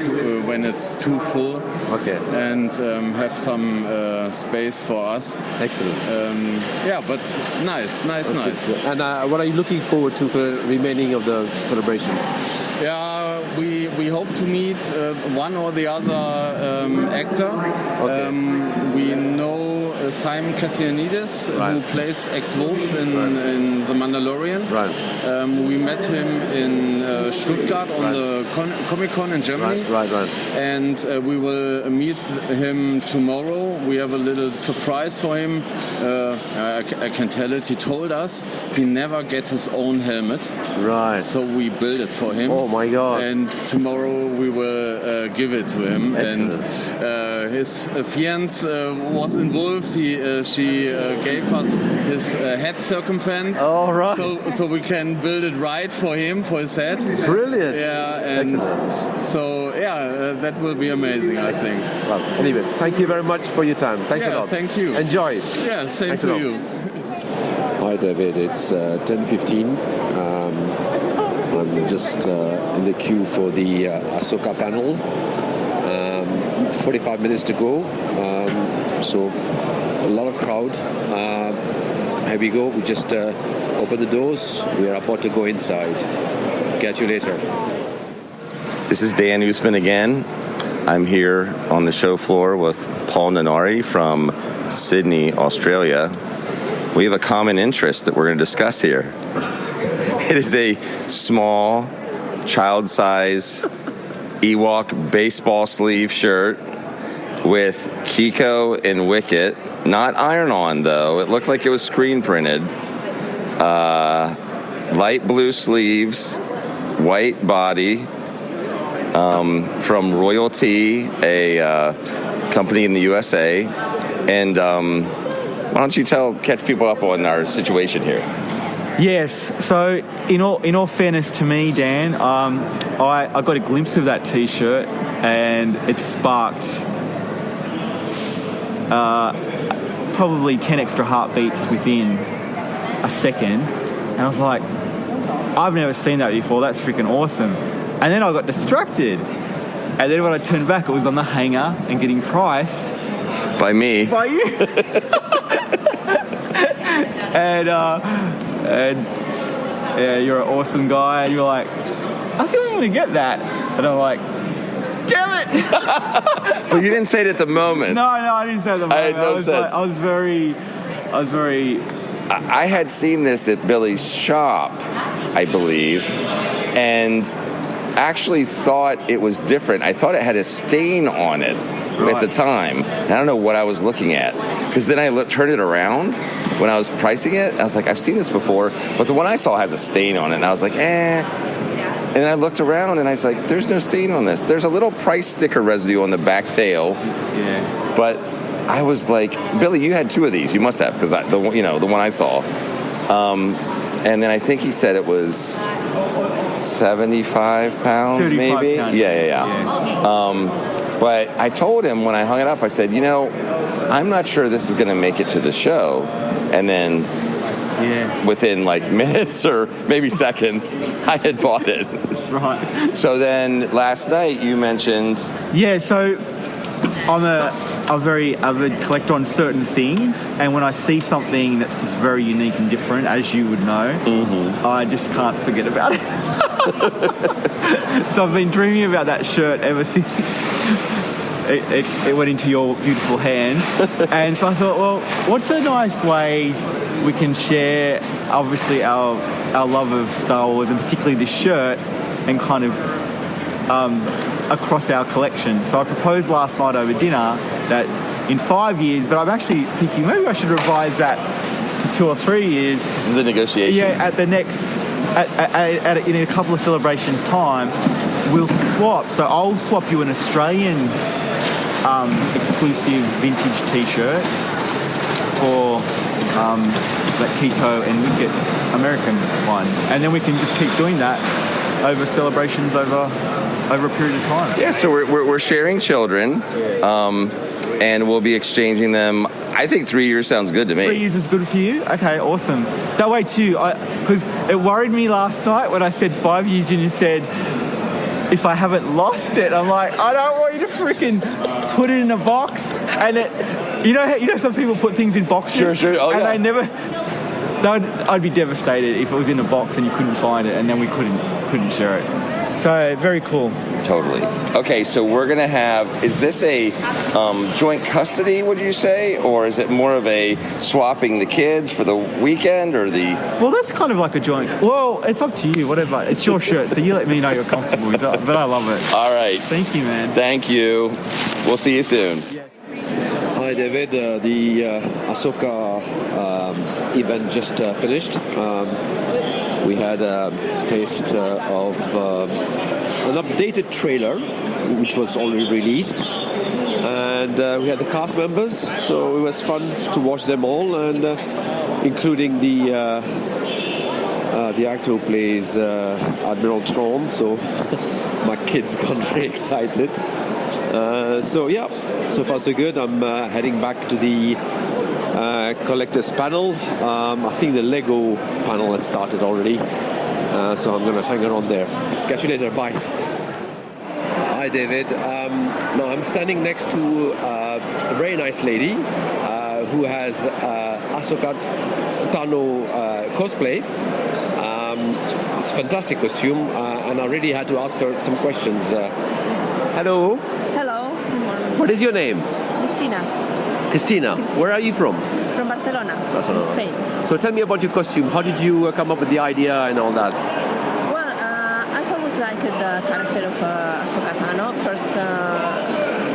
when it's too full. Okay. And have some space for us. Excellent. But nice. And what are you looking forward to for the remaining of the celebration? Yeah, we hope to meet one or the other actor. Okay. We know Simon Cassianides, right. who plays ex-Wolves in The Mandalorian. Right. We met him in Stuttgart on the Comic-Con in Germany. Right. And we will meet him tomorrow. We have a little surprise for him. I can tell it. He told us he never gets his own helmet. Right. So we build it for him. Oh my God. And tomorrow we will give it to him. Excellent. And his fiance was involved. She gave us his head circumference. Oh, right. So we can build it right for him, for his head. Brilliant. Yeah. And excellent. so, that will be amazing, I think. Well, anyway, thank you very much for your time. Thanks a lot. Thank you. Enjoy. Yeah, same Thanks to you. Hi, David. It's 10:15. I'm just in the queue for the Ahsoka panel. 45 minutes to go. So a lot of crowd. Here we go. We just opened the doors. We are about to go inside. Catch you later. This is Dan Uthman again. I'm here on the show floor with Paul Nunnari from Sydney, Australia. We have a common interest that we're going to discuss here. It is a small, child-size Ewok baseball sleeve shirt with Kiko and Wicket. Not iron-on, though. It looked like it was screen-printed. Light blue sleeves, white body, from Royalty, a company in the USA. And why don't you catch people up on our situation here? Yes. So, in all fairness to me, Dan, I got a glimpse of that T-shirt, and it sparked probably 10 extra heartbeats within a second, and I was like, I've never seen that before. That's freaking awesome. And then I got distracted, and then when I turned back, it was on the hanger and getting priced by me. By you. And you're an awesome guy, and you're like, I think I'm going to get that. And I'm like, damn it! Well, you didn't say it at the moment. No, I didn't say it at the moment. I had no sense. I was very... I had seen this at Billy's shop, I believe, and actually thought it was different. I thought it had a stain on it at the time. And I don't know what I was looking at. Because then I turned it around when I was pricing it. I was like, I've seen this before, but the one I saw has a stain on it. And I was like, And then I looked around and I was like, there's no stain on this. There's a little price sticker residue on the back tail. Yeah. But I was like, Billy, you had two of these. You must have, because the one I saw. And then I think he said it was 75 pounds, maybe. Pounds. Yeah. But I told him when I hung it up, I said, I'm not sure this is going to make it to the show. And then within like minutes or maybe seconds, I had bought it. That's right. So then last night you mentioned... Yeah, so I'm a very avid collector on certain things, and when I see something that's just very unique and different, as you would know, I just can't forget about it. So I've been dreaming about that shirt ever since it went into your beautiful hands. And so I thought, well, what's a nice way we can share, obviously, our love of Star Wars, and particularly this shirt, and kind of across our collection. So I proposed last night over dinner that in 5 years, but I'm actually thinking maybe I should revise that to 2 or 3 years. This is the negotiation. Yeah, at the next, in a couple of celebrations' time, we'll swap. So I'll swap you an Australian exclusive vintage T-shirt for that Kiko and Wicket American one, and then we can just keep doing that over celebrations over a period of time. Yeah, so we're sharing children, and we'll be exchanging them. I think 3 years sounds good to me. 3 years is good for you? Okay, awesome. That way too, because it worried me last night when I said 5 years and you said, if I haven't lost it, I'm like, I don't want you to freaking put it in a box. And it, you know some people put things in boxes? Sure. Oh, and yeah. they never, I'd be devastated if it was in a box and you couldn't find it and then we couldn't share it. So, very cool. Totally. Okay, so we're going to have, is this a joint custody, would you say? Or is it more of a swapping the kids for the weekend or the... Well, that's kind of like a joint. Well, it's up to you, whatever. It's your shirt, so you let me know you're comfortable with it. But I love it. All right. Thank you, man. Thank you. We'll see you soon. Hi, David. The Ahsoka event just finished. We had a taste of an updated trailer, which was already released, and we had the cast members. So it was fun to watch them all, and including the actor who plays Admiral Thrawn. So my kids got very excited. So yeah, so far so good. I'm heading back to the collectors panel. I think the Lego panel has started already, so I'm going to hang around there. Catch you later. Bye. Hi, David. Now I'm standing next to a very nice lady who has Ahsoka Tano cosplay. It's a fantastic costume, and I really had to ask her some questions. Hello. Hello. Good morning. What is your name? Christina. Where are you from? From Barcelona. Barcelona. From Spain. So tell me about your costume. How did you come up with the idea and all that? Well, I've always liked the character of Ahsoka Tano. First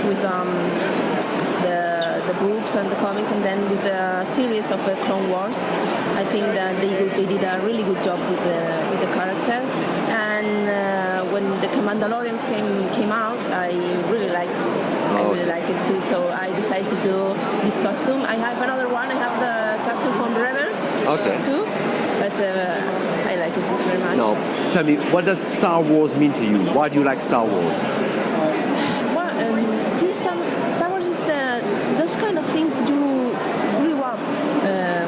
with the books and the comics, and then with the series of the Clone Wars. I think that they did a really good job with the character. And when the Mandalorian came out, I really liked it too, so I decided to do this costume. I have another one. I have the costume from Rebels too, but I like it very much. Now, tell me, what does Star Wars mean to you? Why do you like Star Wars? Well, Star Wars is those kind of things you grew up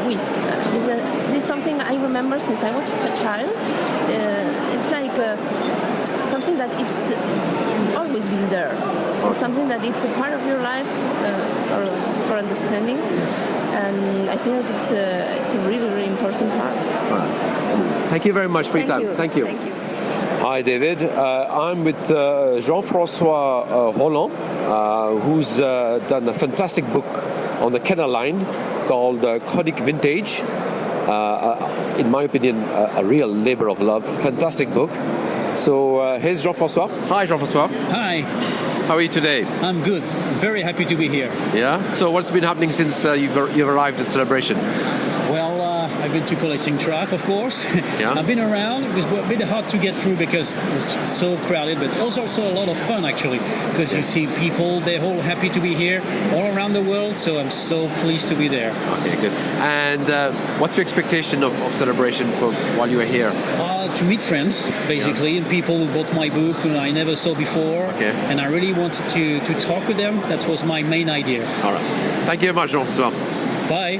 with. This is something I remember since I was a child. It's like something that it's always been there. It's something that it's a part of your life for understanding, and I think that it's a really, really important part. Thank you very much for your time. Thank you. Hi, David. I'm with Jean-François Rolland, who's done a fantastic book on the Kenner line called Chronique Vintage. In my opinion, a real labor of love. Fantastic book. So here's Jean-François. Hi, Jean-François. Hi. How are you today? I'm good. Very happy to be here. Yeah? So what's been happening since you've arrived at Celebration? Well, I've been to collecting track, of course. Yeah. I've been around. It was a bit hard to get through because it was so crowded, but also a lot of fun, actually, because you see people, they're all happy to be here all around the world, so I'm so pleased to be there. Okay, good. And what's your expectation of Celebration for while you are here? To meet friends, basically, and people who bought my book who I never saw before. Okay. And I really wanted to talk with them. That was my main idea. All right. Thank you very much, Jean-François. Bye.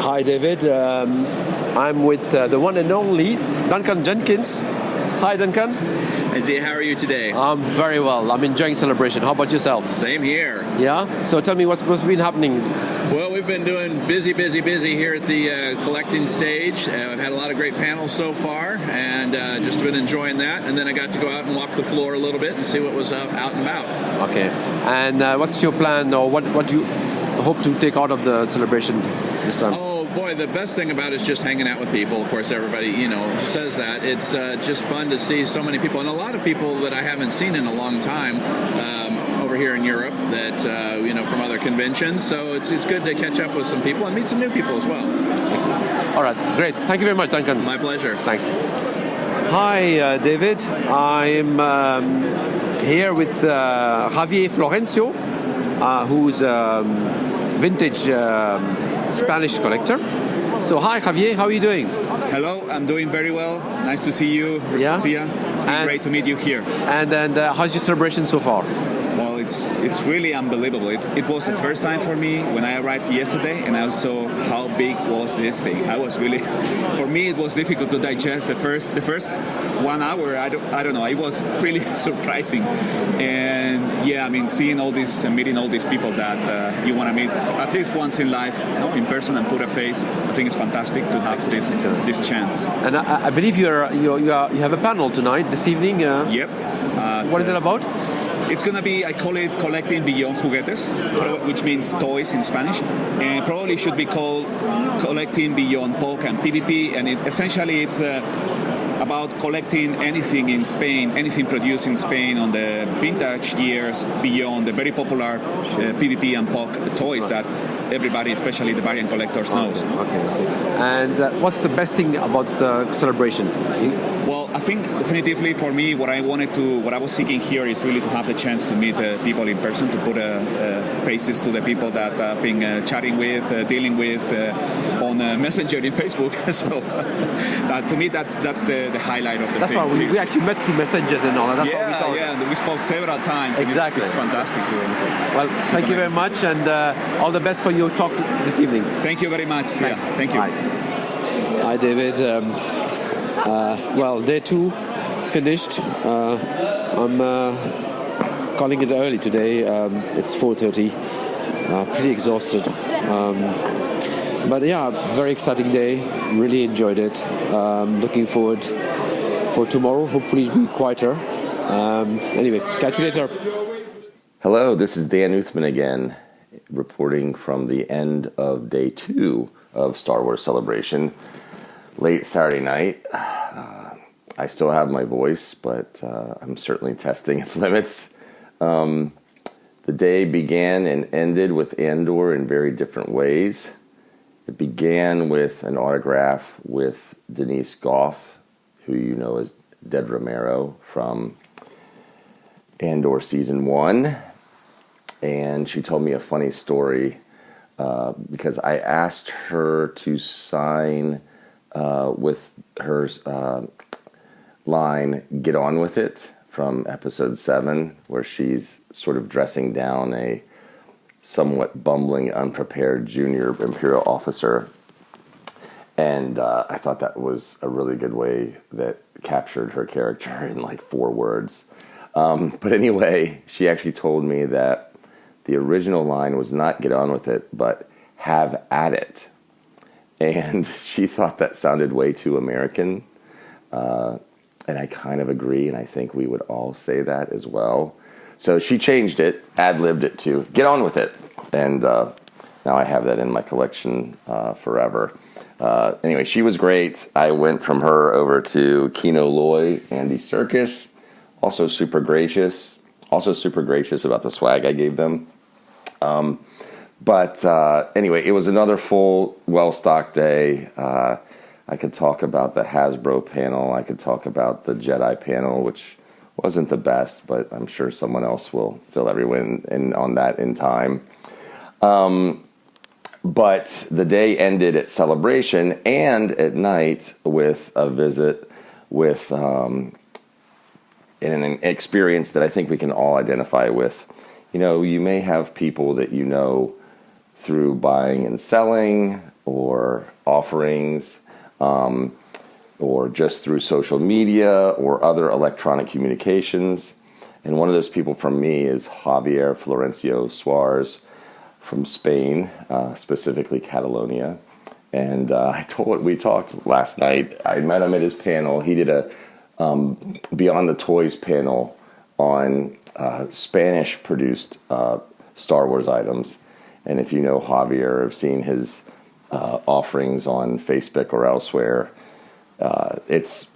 Hi, David. I'm with the one and only Duncan Jenkins. Hi, Duncan. Izzy, how are you today? I'm very well. I'm enjoying Celebration. How about yourself? Same here. Yeah? So tell me what's been happening. Well, we've been doing busy here at the collecting stage. I've had a lot of great panels so far, and just been enjoying that. And then I got to go out and walk the floor a little bit and see what was out and about. Okay. And what's your plan, or what do you hope to take out of the Celebration this time? Oh boy, the best thing about it is just hanging out with people. Of course, everybody, just says that. It's just fun to see so many people, and a lot of people that I haven't seen in a long time over here in Europe that, from other conventions. So it's good to catch up with some people and meet some new people as well. Excellent. All right, great. Thank you very much, Duncan. My pleasure. Thanks. Hi, David. I'm here with Javier Florencio, who's a vintage Spanish collector. So hi Javier, how are you doing? Hello, I'm doing very well. Nice to see you. Yeah. See ya. It's been great to meet you here. And how's your celebration so far? Well, it's really unbelievable. It was the first time for me when I arrived yesterday, and I saw how big was this thing. I was really, for me, it was difficult to digest the first 1 hour. I don't know. It was really surprising, and yeah, I mean, seeing all this and meeting all these people that you want to meet at least once in life, in person and put a face. I think it's fantastic to have this chance. And I believe you have a panel tonight, this evening. Yep. What is it about? It's going to be, I call it Collecting Beyond Juguetes, which means toys in Spanish, and probably should be called Collecting Beyond POC and PvP, and essentially it's about collecting anything in Spain, anything produced in Spain on the vintage years beyond the very popular PvP and POC toys that everybody, especially the variant collectors, knows. Okay. And what's the best thing about the celebration? Well, I think definitively for me, what I was seeking here is really to have the chance to meet people in person, to put faces to the people that I've been chatting with, dealing with on Messenger in Facebook. So to me, that's the highlight of the thing. That's why we actually met through messages and all that. That's what we thought. Yeah, we spoke several times. Exactly. It's fantastic. Well, thank you very much, and all the best for your talk this evening. Thank you very much. Thanks. Yeah, thank you. Hi, David. Well, day 2 finished. I'm calling it early today. It's 4:30. Pretty exhausted. But yeah, very exciting day. Really enjoyed it. Looking forward for tomorrow. Hopefully it'll be quieter. Anyway, catch you later. Hello, this is Dan Uthman again, reporting from the end of day 2 of Star Wars Celebration. Late Saturday night. I still have my voice, but I'm certainly testing its limits. The day began and ended with Andor in very different ways. It began with an autograph with Denise Goff, who you know as Dead Romero from Andor Season 1. And she told me a funny story because I asked her to sign with her line, "Get on with it," from episode 7, where she's sort of dressing down a somewhat bumbling, unprepared junior Imperial officer. And I thought that was a really good way that captured her character in like 4 words. But anyway, she actually told me that the original line was not "get on with it," but "have at it." And she thought that sounded way too American. And I kind of agree, and I think we would all say that as well. So she changed it, ad-libbed it to "get on with it." And now I have that in my collection forever. Anyway, she was great. I went from her over to Kino Loy, Andy Serkis, also super gracious about the swag I gave them. But anyway, it was another full, well-stocked day. I could talk about the Hasbro panel. I could talk about the Jedi panel, which wasn't the best, but I'm sure someone else will fill everyone in on that in time. But the day ended at Celebration and at night with a visit with an experience that I think we can all identify with. You know, you may have people that you know through buying and selling or offerings, or just through social media or other electronic communications. And one of those people from me is Javier Florencio Suarez from Spain, specifically Catalonia. And we talked last night. I met him at his panel. He did a Beyond the Toys panel on Spanish-produced Star Wars items. And if you know Javier, have seen his offerings on Facebook or elsewhere, it's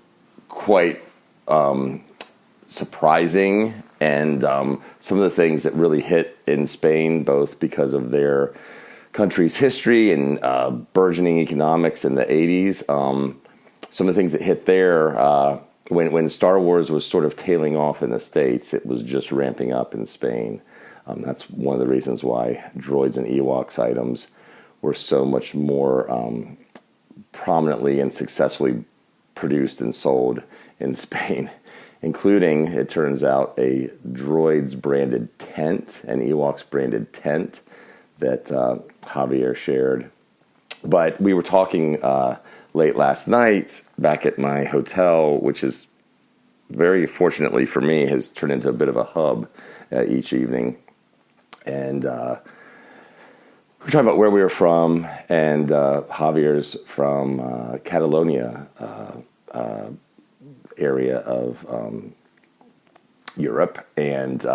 quite surprising, and some of the things that really hit in Spain, both because of their country's history and burgeoning economics in the 80s, some of the things that hit there, when Star Wars was sort of tailing off in the States, it was just ramping up in Spain. That's one of the reasons why droids and Ewoks items were so much more prominently and successfully produced and sold in Spain, including, it turns out, a Droids branded tent, an Ewoks branded tent that Javier shared. But we were talking late last night back at my hotel, which is very fortunately for me has turned into a bit of a hub each evening. And we're talking about where we were from, and Javier's from Catalonia area of Europe. And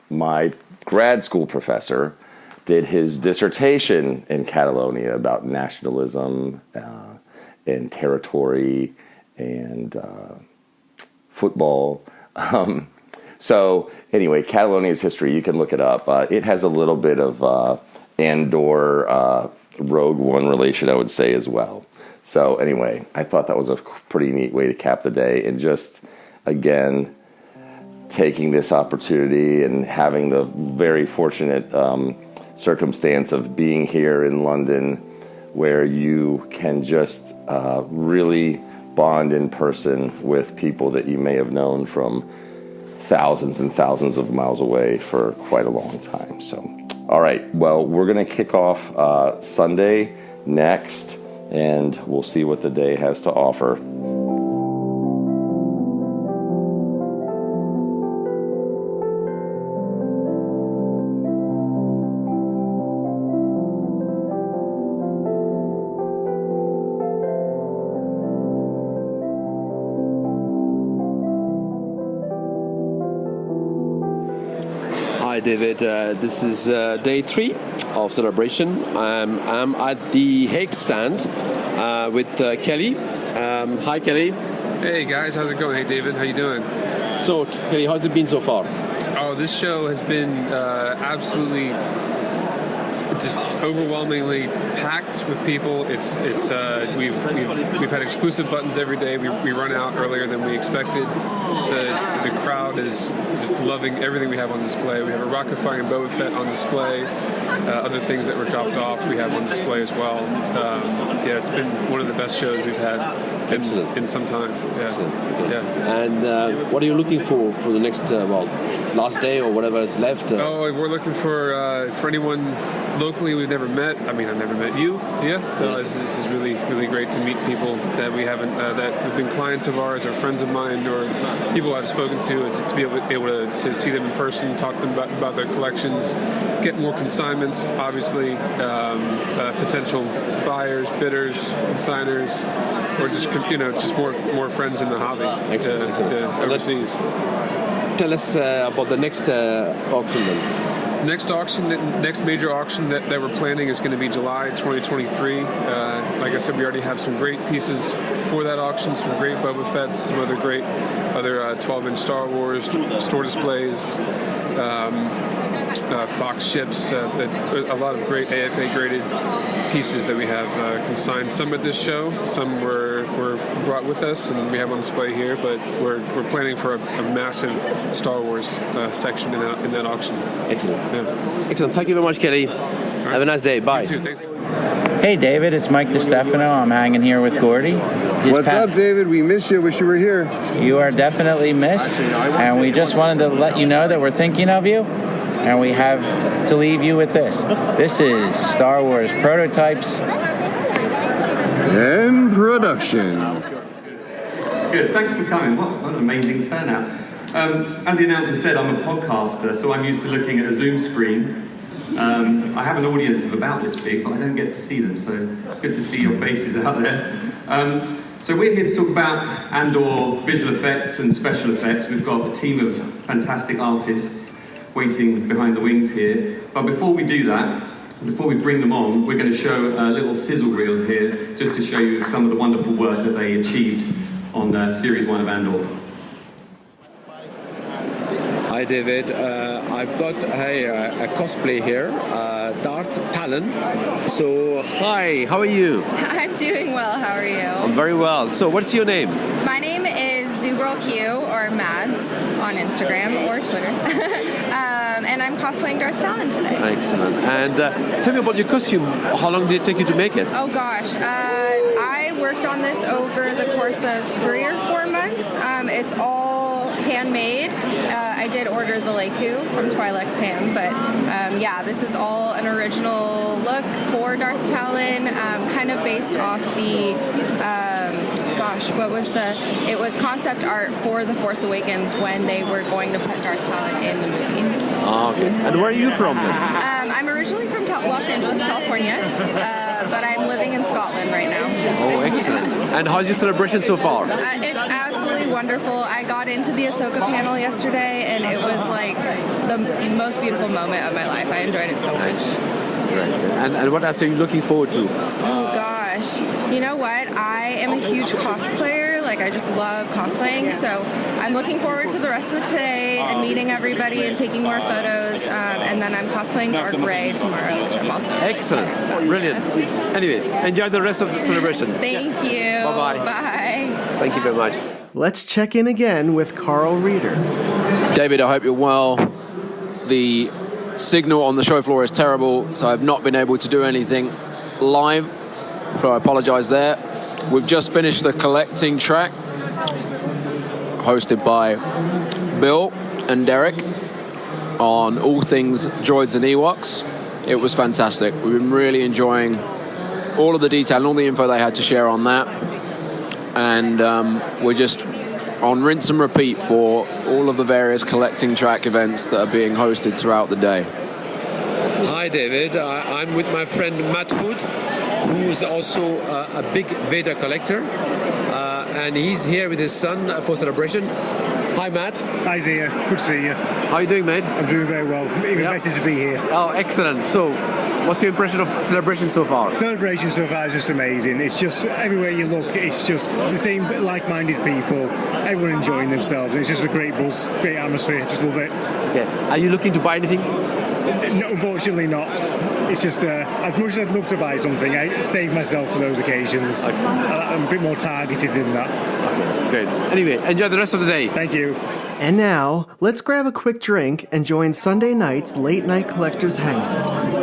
my grad school professor did his dissertation in Catalonia about nationalism and territory and football. So anyway, Catalonia's history, you can look it up. It has a little bit of Andor Rogue One relation, I would say, as well. So anyway, I thought that was a pretty neat way to cap the day. And just, again, taking this opportunity and having the very fortunate circumstance of being here in London, where you can just really bond in person with people that you may have known from thousands and thousands of miles away for quite a long time. So, all right, well, we're going to kick off Sunday next, and we'll see what the day has to offer. Hi David, this is day 3 of celebration. I'm at the Hague stand with Kelly. Hi Kelly. Hey guys, how's it going? Hey David, how you doing? So Kelly, how's it been so far? Oh, this show has been absolutely just overwhelmingly packed with people. We've had exclusive buttons every day. We run out earlier than we expected. The crowd is just loving everything we have on display. We have a Rocket Fire and Boba Fett on display. Other things that were dropped off we have on display as well. Yeah, it's been one of the best shows we've had in some time. Yeah. Excellent. Yeah. And what are you looking for the next last day or whatever is left? We're looking for anyone locally we've never met. I mean, I've never met you, yeah. So this is really, really great to meet people that we haven't, that have been clients of ours or friends of mine or people I've spoken to be able to see them in person, talk to them about their collections, get more consignments, obviously, potential buyers, bidders, consigners, or just more friends in the hobby. Excellent. Overseas. Tell us about the next auction then. Next major auction that we're planning is going to be July 2023. Like I said, we already have some great pieces for that auction, some great Boba Fett's, some other great 12-inch Star Wars store displays, box ships, a lot of great AFA graded pieces that we have consigned. Some at this show, some were brought with us and we have on display here, but we're planning for a massive Star Wars section in that auction. Excellent. Yeah. Excellent. Thank you very much, Kelly. Right. Have a nice day. Bye. You too. Thanks. Hey David, it's Mike Stefano. I'm hanging here with Gordy. What's up, David? We miss you. Wish you were here. You are definitely missed, and we just wanted to let you know that we're thinking of you, and we have to leave you with this. This is Star Wars Prototypes in production. Good. Thanks for coming. What an amazing turnout. As the announcer said, I'm a podcaster, so I'm used to looking at a Zoom screen. I have an audience of about this big, but I don't get to see them, so it's good to see your faces out there. So we're here to talk about Andor visual effects and special effects. We've got a team of fantastic artists waiting behind the wings here. But before we do that, before we bring them on, we're going to show a little sizzle reel here, just to show you some of the wonderful work that they achieved on Series 1 of Andor. Hi David, I've got a cosplay here, Darth Talon. So hi, how are you? I'm doing well, how are you? I'm very well. So what's your name? My name is ZooGirlQ or Mads on Instagram or Twitter. And I'm cosplaying Darth Talon today. Excellent. And tell me about your costume. How long did it take you to make it? Oh gosh, I done this over the course of 3 or 4 months. It's all handmade. I did order the Leiku from Twi'lek Pam, but yeah, this is all an original look for Darth Talon, kind of based off the, it was concept art for The Force Awakens when they were going to put Darth Talon in the movie. Ah, okay. And where are you from then? I'm originally from Los Angeles, California, but I'm living in Scotland right now. Oh, excellent. And how's your celebration so far? It's absolutely wonderful. I got into the Ahsoka panel yesterday, and it was like the most beautiful moment of my life. I enjoyed it so much. Great. And what else are you looking forward to? Oh gosh, you know what? I am a huge cosplayer. Like, I just love cosplaying, so I'm looking forward to the rest of the day and meeting everybody and taking more photos. And then I'm cosplaying Dark Rey tomorrow, which I'm also really excellent, excited. brilliant. Anyway, enjoy the rest of the celebration. Thank you. Bye-bye. Bye. Thank you very much. Let's check in again with Karl Reeder. David, I hope you're well. The signal on the show floor is terrible, so I've not been able to do anything live, so I apologize there. We've just finished the collecting track hosted by Bill and Derek on all things droids and Ewoks. It was fantastic. We've been really enjoying all of the detail and all the info they had to share on that, and we're just on rinse and repeat for all of the various collecting track events that are being hosted throughout the day. Hi, David. I'm with my friend Matt Hood, who is also a big Vader collector, and he's here with his son for celebration. Hi, Matt. Hi, Zia. Good to see you. How are you doing, mate? I'm doing very well. Even better to be here. Oh, excellent. So, what's your impression of celebration so far? Celebration so far is just amazing. It's just, everywhere you look, it's just the same like-minded people, everyone enjoying themselves. It's just a great buzz, great atmosphere. Just love it. Yeah. Are you looking to buy anything? No, unfortunately not. It's just, as much as I'd love to buy something, I save myself for those occasions. Okay. I'm a bit more targeted than that. Okay, great. Anyway, enjoy the rest of the day. Thank you. And now, let's grab a quick drink and join Sunday night's Late Night Collectors Hangout.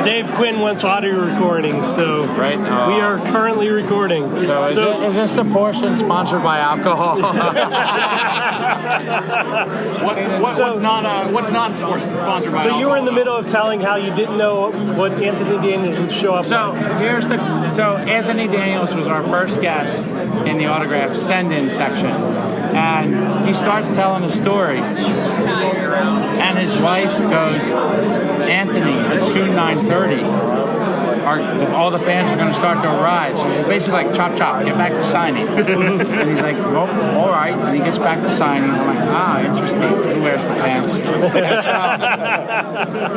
Dave Quinn, Wencl, audio recording, so right. We are currently recording. So is this the portion sponsored by alcohol? What's not sponsored by alcohol? So you were in the middle of telling how you didn't know what Anthony Daniels would show up. So Anthony Daniels was our first guest in the autograph send-in section, and he starts telling a story, and his wife goes, "Anthony, it's soon 9:30. All the fans are going to start to arrive." So she's basically like, "Chop, chop, get back to signing." And he's like, "Well, all right." And he gets back to signing. I'm like, interesting. Who wears the pants?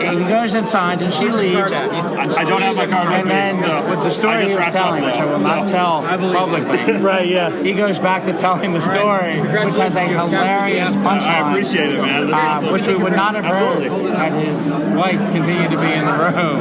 And he goes and signs, and she leaves. I don't have my card. And then with the story he was telling, which I will not tell publicly. Right, yeah. He goes back to telling the story, which has a hilarious punchline. I appreciate it, man. Which we would not have heard had his wife continued to be in the room.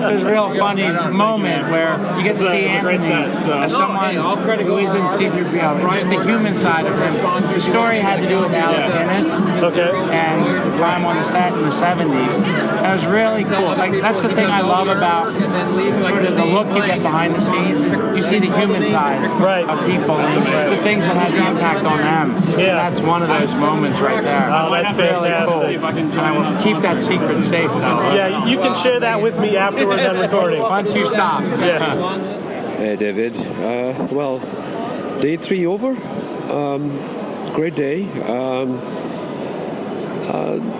There's a real funny moment where you get to see Anthony as someone who isn't C-3PO, just the human side of him. The story had to do with Alec Guinness and the time on the set in the 70s. And it was really cool. Like, that's the thing I love about sort of the look you get behind the scenes is you see the human side of people and the things that had the impact on them. And that's one of those moments right there. Oh, that's really fantastic. cool. And I will keep that secret safe, though. Yeah, you can share that with me after we're done recording. Once you stop. Yeah. Hey, David. Well, day 3 over. Great day.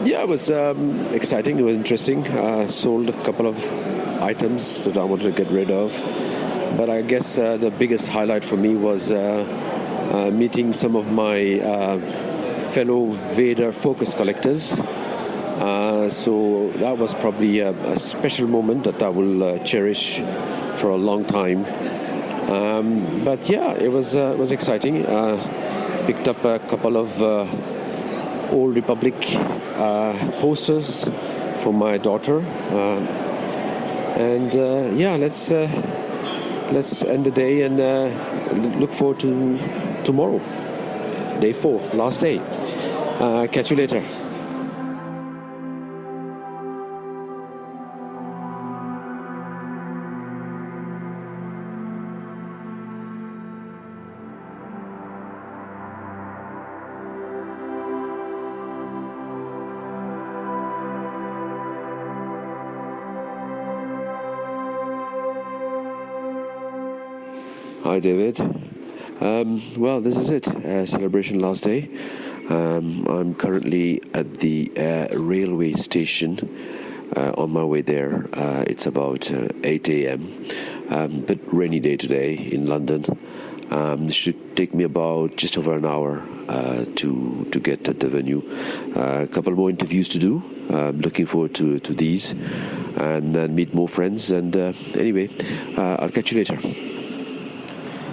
It was exciting. It was interesting. Sold a couple of items that I wanted to get rid of. But I guess the biggest highlight for me was meeting some of my fellow Vader focus collectors. So that was probably a special moment that I will cherish for a long time. But yeah, it was exciting. Picked up a couple of Old Republic posters for my daughter, and let's end the day and look forward to tomorrow, day 4, last day. Catch you later. Hi, David. Well, this is it. Celebration last day. I'm currently at the railway station on my way there. It's about 8 a.m. But rainy day today in London. It should take me about just over an hour to get at the venue. A couple more interviews to do. I'm looking forward to these and then meet more friends. And anyway, I'll catch you later.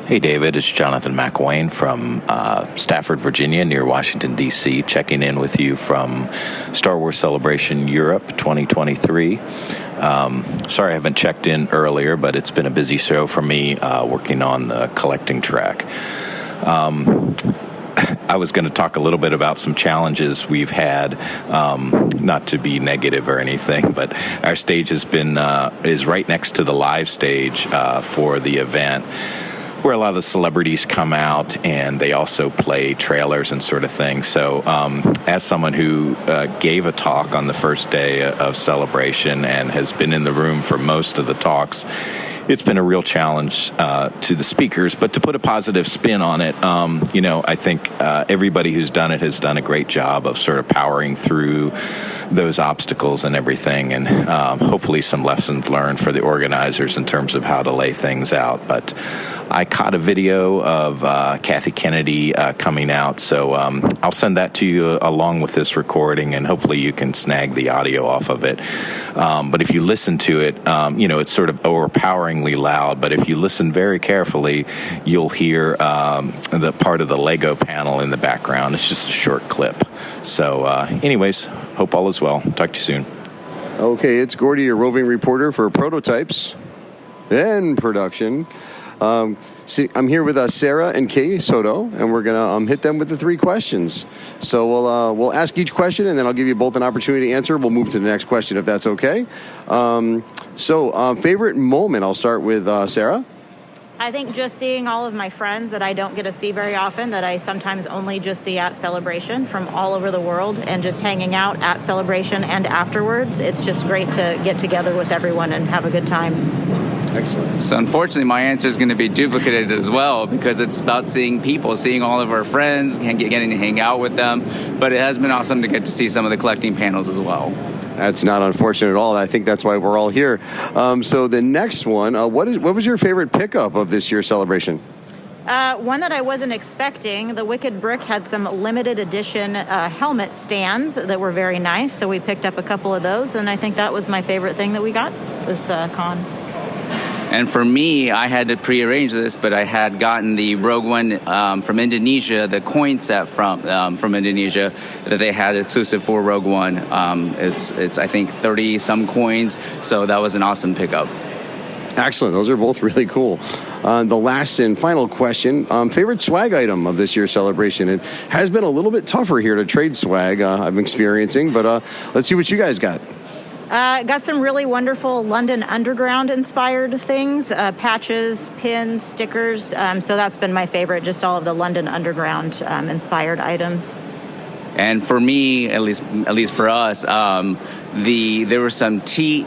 Hey, David, it's Jonathan McElwain from Stafford, Virginia, near Washington, D.C., checking in with you from Star Wars Celebration Europe 2023. Sorry I haven't checked in earlier, but it's been a busy show for me working on the collecting track. I was going to talk a little bit about some challenges we've had, not to be negative or anything, but our stage has been is right next to the live stage for the event, where a lot of the celebrities come out and they also play trailers and sort of thing. So as someone who gave a talk on the first day of celebration and has been in the room for most of the talks, it's been a real challenge to the speakers, but to put a positive spin on it, I think everybody who's done it has done a great job of sort of powering through those obstacles and everything, and hopefully some lessons learned for the organizers in terms of how to lay things out. But I caught a video of Kathy Kennedy coming out, so I'll send that to you along with this recording, and hopefully you can snag the audio off of it. But if you listen to it, it's sort of overpoweringly loud, but if you listen very carefully, you'll hear the part of the Lego panel in the background. It's just a short clip. So anyways, hope all is well. Talk to you soon. Okay, it's Gordy, your roving reporter for Prototypes and Production. I'm here with Sara and Kay Soto, and we're gonna hit them with the 3 questions. So we'll ask each question, and then I'll give you both an opportunity to answer. We'll move to the next question if that's okay. Favorite moment? I'll start with Sara. I think just seeing all of my friends that I don't get to see very often, that I sometimes only just see at Celebration from all over the world, and just hanging out at Celebration and afterwards. It's just great to get together with everyone and have a good time. Excellent. So unfortunately, my answer is going to be duplicated as well, because it's about seeing people, seeing all of our friends, getting to hang out with them. But it has been awesome to get to see some of the collecting panels as well. That's not unfortunate at all. I think that's why we're all here. So the next one, what was your favorite pickup of this year's celebration? One that I wasn't expecting. The Wicked Brick had some limited edition helmet stands that were very nice, so we picked up a couple of those, and I think that was my favorite thing that we got this con. And for me, I had to prearrange this, but I had gotten the Rogue One from Indonesia, the coin set from Indonesia that they had exclusive for Rogue One. It's I think 30 some coins, so that was an awesome pickup. Excellent. Those are both really cool. The last and final question, favorite swag item of this year's celebration. It has been a little bit tougher here to trade swag, I'm experiencing, but let's see what you guys got. Got some really wonderful London Underground inspired things, patches, pins, stickers. So that's been my favorite, just all of the London Underground inspired items. And for me, at least for us, there were some tea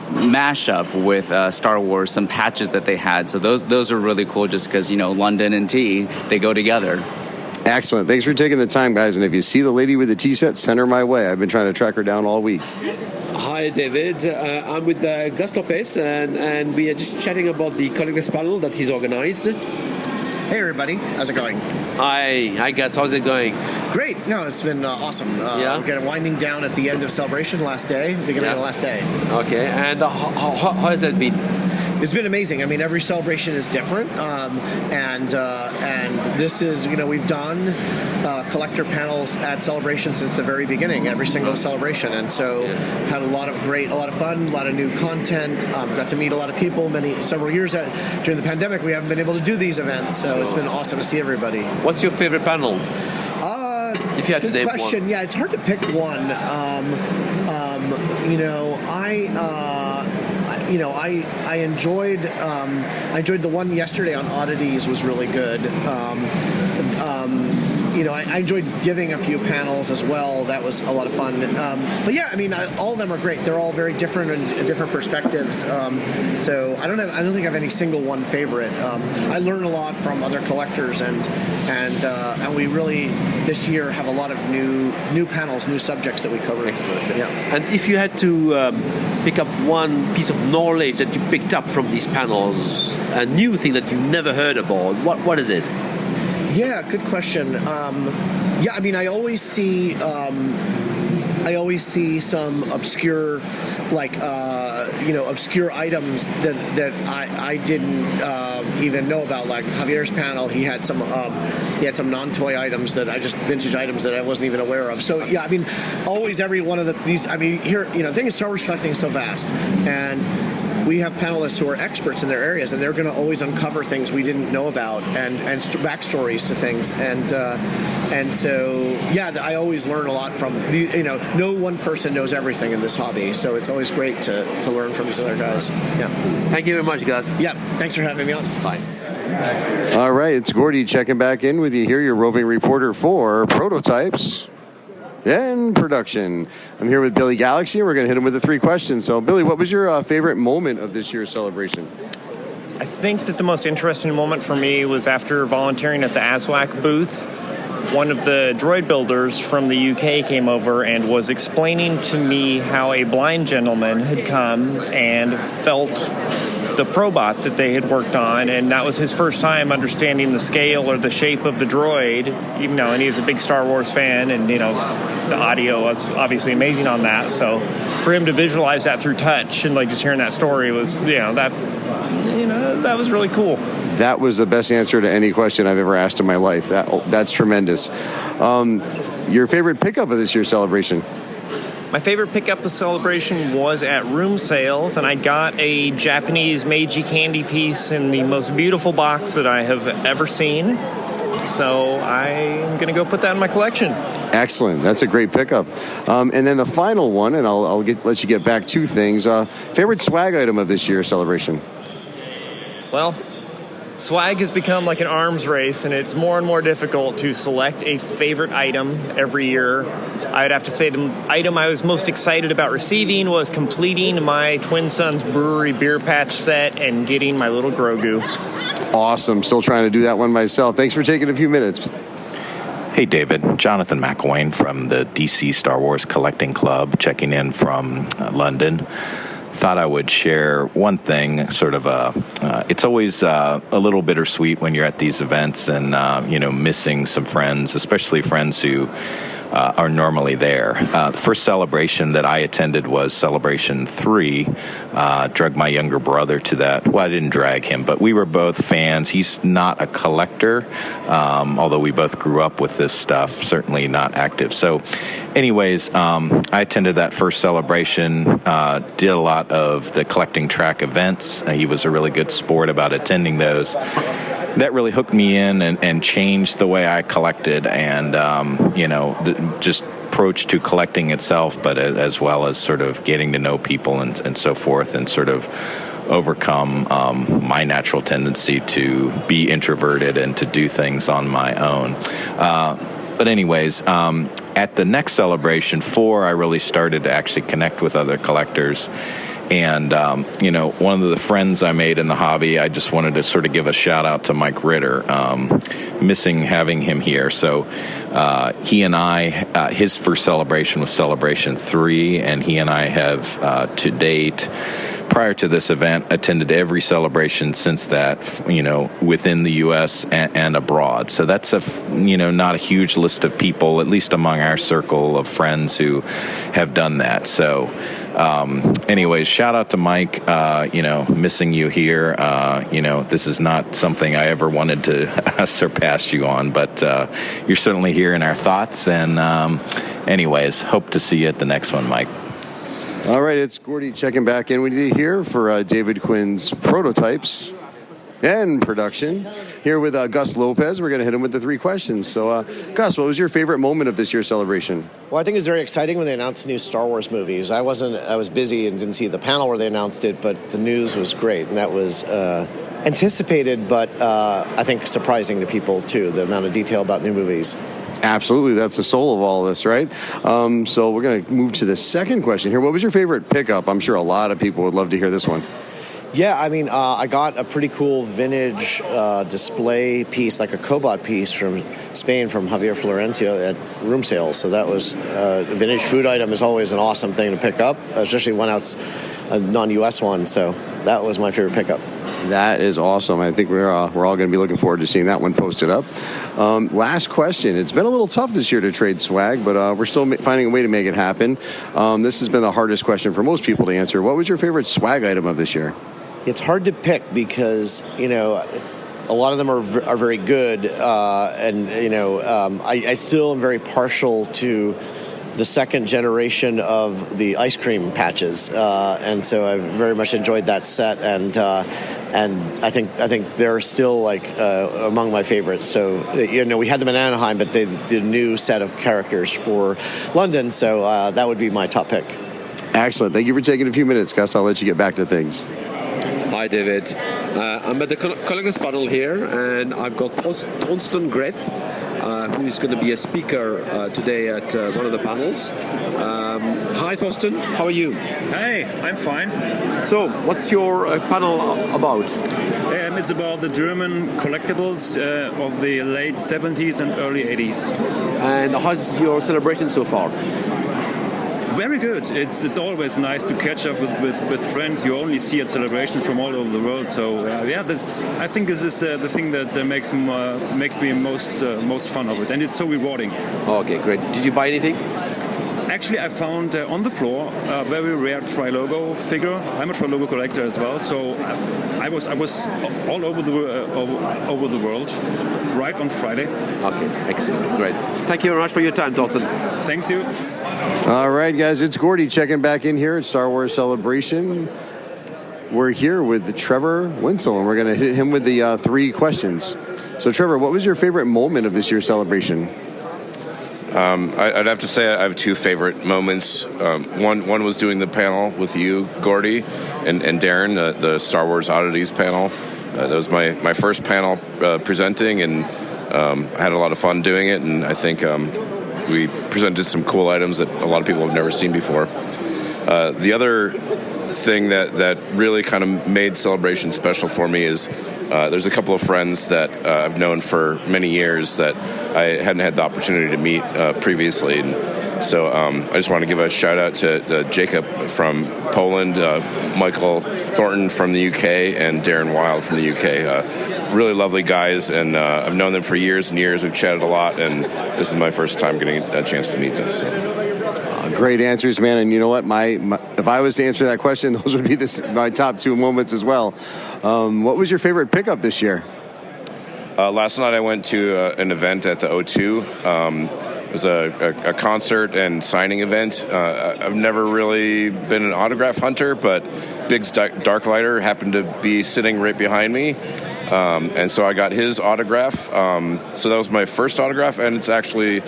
mashup with Star Wars, some patches that they had. So those are really cool, just because London and tea, they go together. Excellent. Thanks for taking the time, guys. And if you see the lady with the tea set, send her my way. I've been trying to track her down all week. Hi, David. I'm with Gus Lopez, and we are just chatting about the collectors panel that he's organized. Hey, everybody. How's it going? Hi, Gus. How's it going? Great. No, it's been awesome. We're getting winding down at the end of Celebration last day, beginning of the last day. Okay. And how has that been? It's been amazing. I mean, every celebration is different, and this is, we've done collector panels at Celebration since the very beginning, every single celebration, and so had a lot of fun, a lot of new content. Got to meet a lot of people. Several years during the pandemic, we haven't been able to do these events, so it's been awesome to see everybody. What's your favorite panel? If you had to name question. One. Yeah, it's hard to pick one. I enjoyed the one yesterday on oddities was really good. I enjoyed giving a few panels as well. That was a lot of fun. But yeah, I mean, all of them are great. They're all very different and different perspectives. So I don't think I have any single one favorite. I learn a lot from other collectors, and we really this year have a lot of new panels, new subjects that we cover. Excellent. Yeah. And if you had to pick up one piece of knowledge that you picked up from these panels, a new thing that you never heard about, what is it? Yeah, good question. I mean, I always see some obscure, obscure items that I didn't even know about. Like Javier's panel, he had some non-toy items vintage items that I wasn't even aware of. So yeah, I mean, always every one of these. I mean, here, the thing is, Star Wars collecting is so vast, and we have panelists who are experts in their areas, and they're going to always uncover things we didn't know about and backstories to things. And so, yeah, I always learn a lot from no one person knows everything in this hobby, so it's always great to learn from these other guys. Yeah. Thank you very much, guys. Yeah, thanks for having me on. Bye. All right, it's Gordy checking back in with you here, your roving reporter for Prototypes and Production. I'm here with Billy Galaxy, and we're going to hit him with the 3 questions. So, Billy, what was your favorite moment of this year's celebration? I think that the most interesting moment for me was after volunteering at the ASWAC booth. One of the droid builders from the UK came over and was explaining to me how a blind gentleman had come and felt the probot that they had worked on, and that was his first time understanding the scale or the shape of the droid, and he was a big Star Wars fan, and the audio was obviously amazing on that. So for him to visualize that through touch and just hearing that story was that was really cool. That was the best answer to any question I've ever asked in my life. That's tremendous. Your favorite pickup of this year's celebration? My favorite pickup of the celebration was at room sales, and I got a Japanese Meiji candy piece in the most beautiful box that I have ever seen. So I'm going to go put that in my collection. Excellent. That's a great pickup. And then the final one, and I'll let you get back 2 things. Favorite swag item of this year's celebration? Well, swag has become like an arms race, and it's more and more difficult to select a favorite item every year. I'd have to say the item I was most excited about receiving was completing my Twin Sons Brewery beer patch set and getting my little Grogu. Awesome. Still trying to do that one myself. Thanks for taking a few minutes. Hey, David. Jonathan McElwain from the DC Star Wars Collecting Club, checking in from London. Thought I would share one thing, it's always a little bittersweet when you're at these events and, missing some friends, especially friends who are normally there. The first celebration that I attended was Celebration 3. Drug my younger brother to that. Well, I didn't drag him, but we were both fans. He's not a collector, although we both grew up with this stuff, certainly not active. So anyways, I attended that first celebration, did a lot of the collecting track events. He was a really good sport about attending those. That really hooked me in and changed the way I collected and, just approach to collecting itself, but as well as sort of getting to know people and so forth, and sort of overcome my natural tendency to be introverted and to do things on my own. But anyways, at the next Celebration 4, I really started to actually connect with other collectors. And, one of the friends I made in the hobby, I just wanted to sort of give a shout out to Mike Ritter, missing having him here. So he and I, his first celebration was Celebration 3, and he and I have to date, prior to this event, attended every celebration since that, within the U.S. and abroad. So that's not a huge list of people, at least among our circle of friends who have done that. So anyways, shout out to Mike, missing you here. This is not something I ever wanted to surpass you on, but you're certainly here in our thoughts. And anyways, hope to see you at the next one, Mike. All right, it's Gordy checking back in with you here for David Quinn's Prototypes and Production. Here with Gus Lopez. We're going to hit him with the 3 questions. So, Gus, what was your favorite moment of this year's celebration? Well, I think it was very exciting when they announced the new Star Wars movies. I was busy and didn't see the panel where they announced it, but the news was great, and that was anticipated, but I think surprising to people, too, the amount of detail about new movies. Absolutely. That's the soul of all this, right? So we're going to move to the second question here. What was your favorite pickup? I'm sure a lot of people would love to hear this one. Yeah, I mean, I got a pretty cool vintage display piece, like a cobot piece from Spain from Javier Florencio at room sales. So that was a vintage food item is always an awesome thing to pick up, especially one that's a non-U.S. one. So that was my favorite pickup. That is awesome. I think we're all going to be looking forward to seeing that one posted up. Last question. It's been a little tough this year to trade swag, but we're still finding a way to make it happen. This has been the hardest question for most people to answer. What was your favorite swag item of this year? It's hard to pick because, a lot of them are very good. I still am very partial to the second generation of the ice cream patches. And so I've very much enjoyed that set. And I think they're still among my favorites. So, we had them in Anaheim, but they did a new set of characters for London. So that would be my top pick. Excellent. Thank you for taking a few minutes, Gus. I'll let you get back to things. Hi, David. I'm at the collectors panel here, and I've got Thorsten Greth, who's going to be a speaker today at one of the panels. Hi, Thorsten. How are you? Hey, I'm fine. So, what's your panel about? It's about the German collectibles of the late 70s and early 80s. And how's your celebration so far? Very good. It's always nice to catch up with friends you only see at celebrations from all over the world. So I think this is the thing that makes me most fun of it, and it's so rewarding. Okay, great. Did you buy anything? Actually, I found on the floor a very rare Trilogo figure. I'm a Trilogo collector as well, so I was all over the world right on Friday. Okay, excellent, great. Thank you very much for your time, Thorsten. Thanks you. All right, guys, it's Gordy checking back in here at Star Wars Celebration. We're here with Trevor Wencl, and we're going to hit him with the 3 questions. So, Trevor, what was your favorite moment of this year's celebration? I'd have to say I have 2 favorite moments. One was doing the panel with you, Gordy, and Darren, the Star Wars Oddities panel. That was my first panel presenting, and I had a lot of fun doing it, and I think we presented some cool items that a lot of people have never seen before. The other thing that really kind of made Celebration special for me is there's a couple of friends that I've known for many years that I hadn't had the opportunity to meet previously. And so I just want to give a shout out to Jacob from Poland, Michael Thornton from the UK, and Darren Wild from the UK. Really lovely guys, and I've known them for years and years. We've chatted a lot, and this is my first time getting a chance to meet them. So. Great answers, man. And you know what? If I was to answer that question, those would be my top 2 moments as well. What was your favorite pickup this year? Last night I went to an event at the O2. It was a concert and signing event. I've never really been an autograph hunter, but Biggs Darklighter happened to be sitting right behind me. And so I got his autograph. So that was my first autograph, and it's actually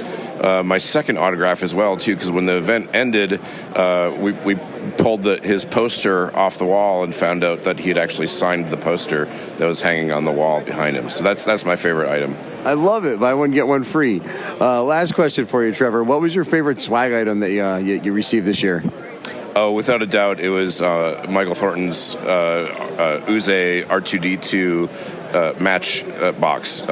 my second autograph as well, too, because when the event ended, we pulled his poster off the wall and found out that he had actually signed the poster that was hanging on the wall behind him. So that's my favorite item. I love it. Buy one, get one free. Last question for you, Trevor. What was your favorite swag item that you received this year? Oh, without a doubt, it was Michael Thornton's Uze R2-D2 match box.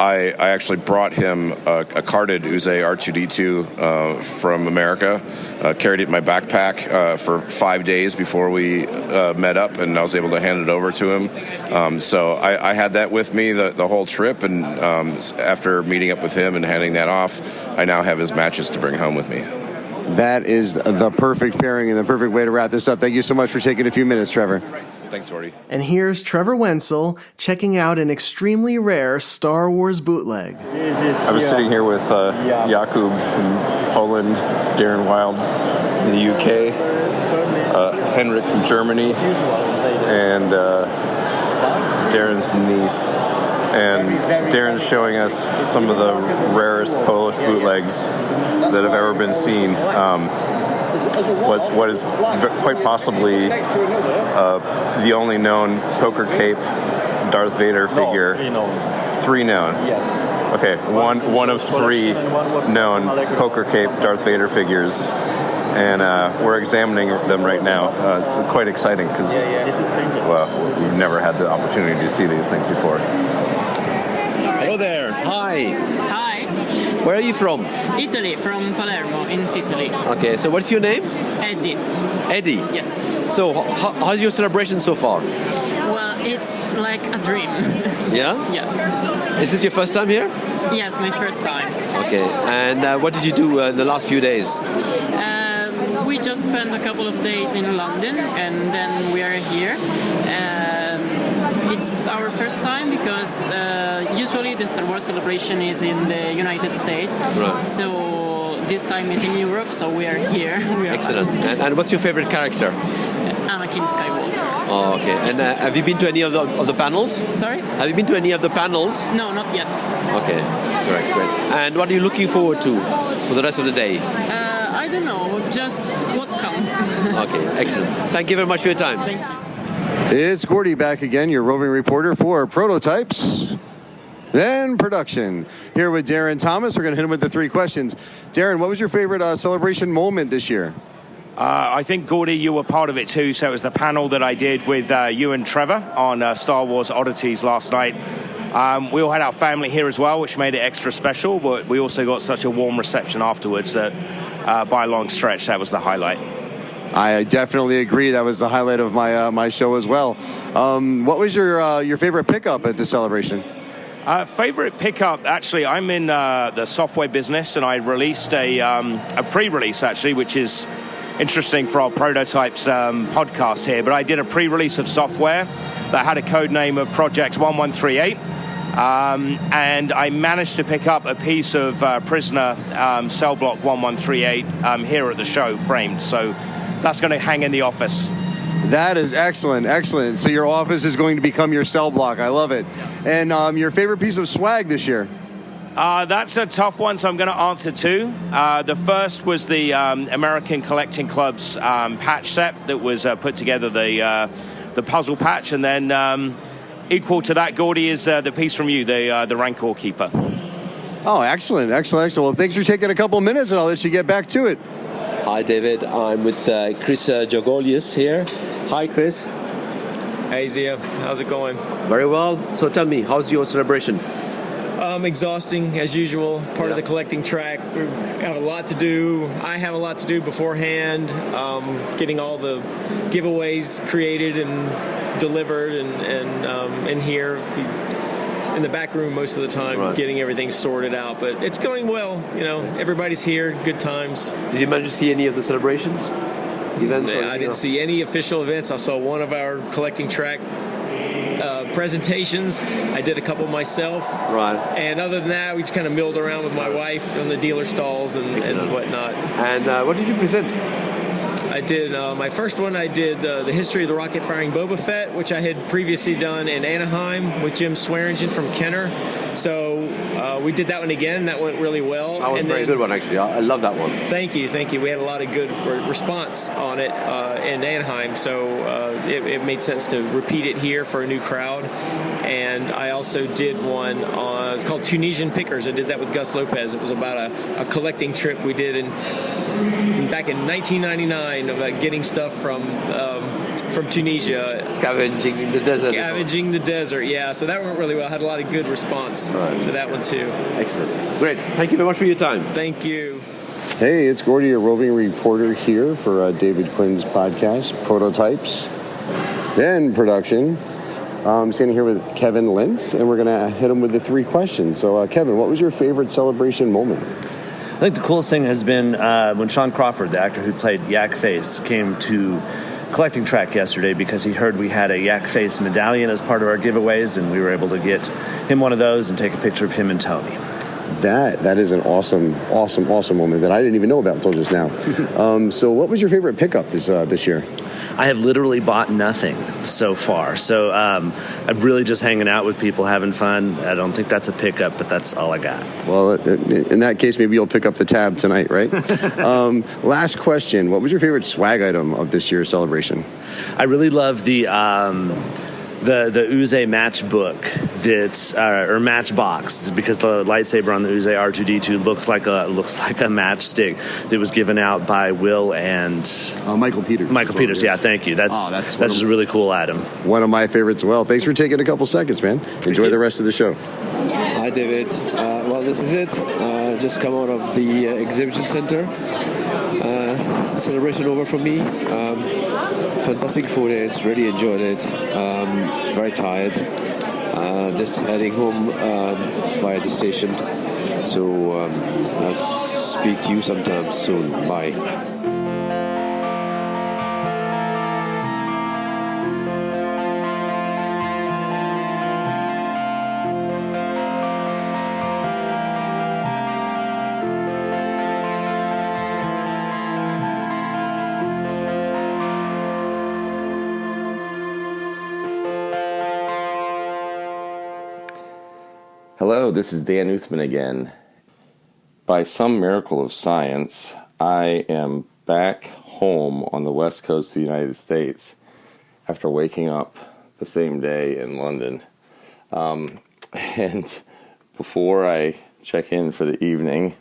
I actually brought him a carded Uze R2-D2 from America, carried it in my backpack for 5 days before we met up, and I was able to hand it over to him. So I had that with me the whole trip, and after meeting up with him and handing that off, I now have his matches to bring home with me. That is the perfect pairing and the perfect way to wrap this up. Thank you so much for taking a few minutes, Trevor. Thanks, Gordy. And here's Trevor Wencl checking out an extremely rare Star Wars bootleg. I was sitting here with Jakub from Poland, Darren Wild from the UK, Henrik from Germany, and Darren's niece. And Darren's showing us some of the rarest Polish bootlegs that have ever been seen. What is quite possibly the only known poker cape Darth Vader figure 3 known. Yes. Okay, one of 3 known poker cape Darth Vader figures, and we're examining them right now. It's quite exciting because this is painted. Well, we've never had the opportunity to see these things before. Hello there. Hi. Hi. Where are you from? Italy, from Palermo in Sicily. Okay, so what's your name? Eddie. Eddie? Yes. So how's your celebration so far? Well, it's like a dream. Yeah? Yes. Is this your first time here? Yes, my first time. Okay, and what did you do the last few days? We just spent a couple of days in London and then we are here. It's our first time because usually the Star Wars celebration is in the United States. Right. So this time is in Europe, so we are here. Excellent. And what's your favorite character? Anakin Skywalker. Oh, okay. And have you been to any of the panels? Sorry? Have you been to any of the panels? No, not yet. Okay, great. And what are you looking forward to for the rest of the day? I don't know, just what counts. Okay, excellent. Thank you very much for your time. Thank you. It's Gordy back again, your roving reporter for Prototypes and Production. Here with Darren Thomas. We're going to hit him with the 3 questions. Darren, what was your favorite celebration moment this year? I think, Gordy, you were part of it too. So it was the panel that I did with you and Trevor on Star Wars Oddities last night. We all had our family here as well, which made it extra special, but we also got such a warm reception afterwards that by a long stretch, that was the highlight. I definitely agree. That was the highlight of my show as well. What was your favorite pickup at the celebration? Favorite pickup, actually, I'm in the software business, and I released a pre-release, actually, which is interesting for our Prototypes podcast here. But I did a pre-release of software that had a code name of Project 1138. And I managed to pick up a piece of prisoner cell block 1138 here at the show, framed. So that's going to hang in the office. That is excellent. So your office is going to become your cell block. I love it. And your favorite piece of swag this year? That's a tough one, so I'm going to answer 2. The first was the American Collecting Club's patch set that was put together, the puzzle patch, and then equal to that, Gordy, is the piece from you, the Rancor Keeper. Oh, excellent. Well, thanks for taking a couple of minutes, and I'll let you get back to it. Hi, David. I'm with Chris Jogolius here. Hi, Chris. Hey, Zia. How's it going? Very well. So tell me, how's your celebration? Exhausting, as usual. Part of the collecting track. We have a lot to do. I have a lot to do beforehand. Getting all the giveaways created and delivered and in here. In the back room most of the time, getting everything sorted out. But it's going well. You know, everybody's here. Good times. Did you manage to see any of the celebrations? Events? I didn't see any official events. I saw one of our collecting track presentations. I did a couple myself. Right. And other than that, we just kind of milled around with my wife in the dealer stalls and whatnot. And what did you present? I did my first one. I did the history of the rocket firing Boba Fett, which I had previously done in Anaheim with Jim Swearingen from Kenner. So we did that one again. That went really well. That was a very good one, actually. I love that one. Thank you. We had a lot of good response on it in Anaheim, so it made sense to repeat it here for a new crowd. And I also did one it's called Tunisian Pickers. I did that with Gus Lopez. It was about a collecting trip we did back in 1999 about getting stuff from Tunisia. Scavenging the desert. Yeah. So that went really well. I had a lot of good response to that one too. Excellent. Great. Thank you very much for your time. Thank you. Hey, it's Gordy, a roving reporter here for David Quinn's podcast, Prototypes and Production. I'm standing here with Kevin Lentz, and we're going to hit him with the 3 questions. So, Kevin, what was your favorite celebration moment? I think the coolest thing has been when Sean Crawford, the actor who played Yak Face, came to collecting track yesterday because he heard we had a Yak Face medallion as part of our giveaways, and we were able to get him one of those and take a picture of him and Tony. That is an awesome moment that I didn't even know about until just now. So what was your favorite pickup this year? I have literally bought nothing so far. So I'm really just hanging out with people, having fun. I don't think that's a pickup, but that's all I got. Well, in that case, maybe you'll pick up the tab tonight, right? Last question. What was your favorite swag item of this year's celebration? I really love the the Uze matchbook that or matchbox, because the lightsaber on the Uze R2D2 looks like a matchstick that was given out by Will and Michael Peters. Michael Peters, yeah, thank you. That's just a really cool item. One of my favorites as well. Thanks for taking a couple seconds, man. Enjoy the rest of the show. Hi, David. Well, this is it. Just come out of the exhibition center. Celebration over for me. Fantastic 4 days. Really enjoyed it. Very tired. Just heading home via the station. So I'll speak to you sometime soon. Bye. Hello, this is Dan Uthman again. By some miracle of science, I am back home on the west coast of the United States after waking up the same day in London. And before I check in for the evening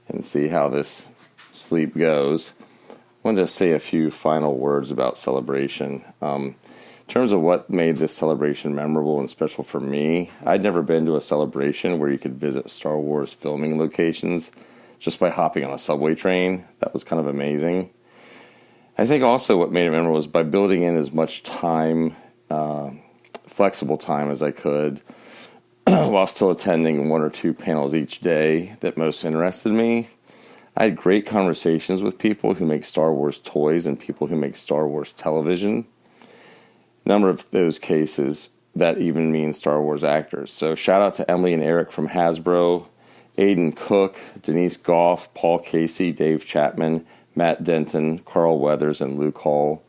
and see how this sleep goes, I wanted to say a few final words about Celebration. In terms of what made this celebration memorable and special for me, I'd never been to a celebration where you could visit Star Wars filming locations just by hopping on a subway train. That was kind of amazing. I think also what made it memorable was by building in as much time, flexible time as I could, while still attending 1 or 2 panels each day that most interested me. I had great conversations with people who make Star Wars toys and people who make Star Wars television. Number of those cases that even mean Star Wars actors. So shout out to Emily and Eric from Hasbro, Aidan Cook, Denise Goff, Paul Casey, Dave Chapman, Matt Denton, Karl Weathers, and Luke Hall.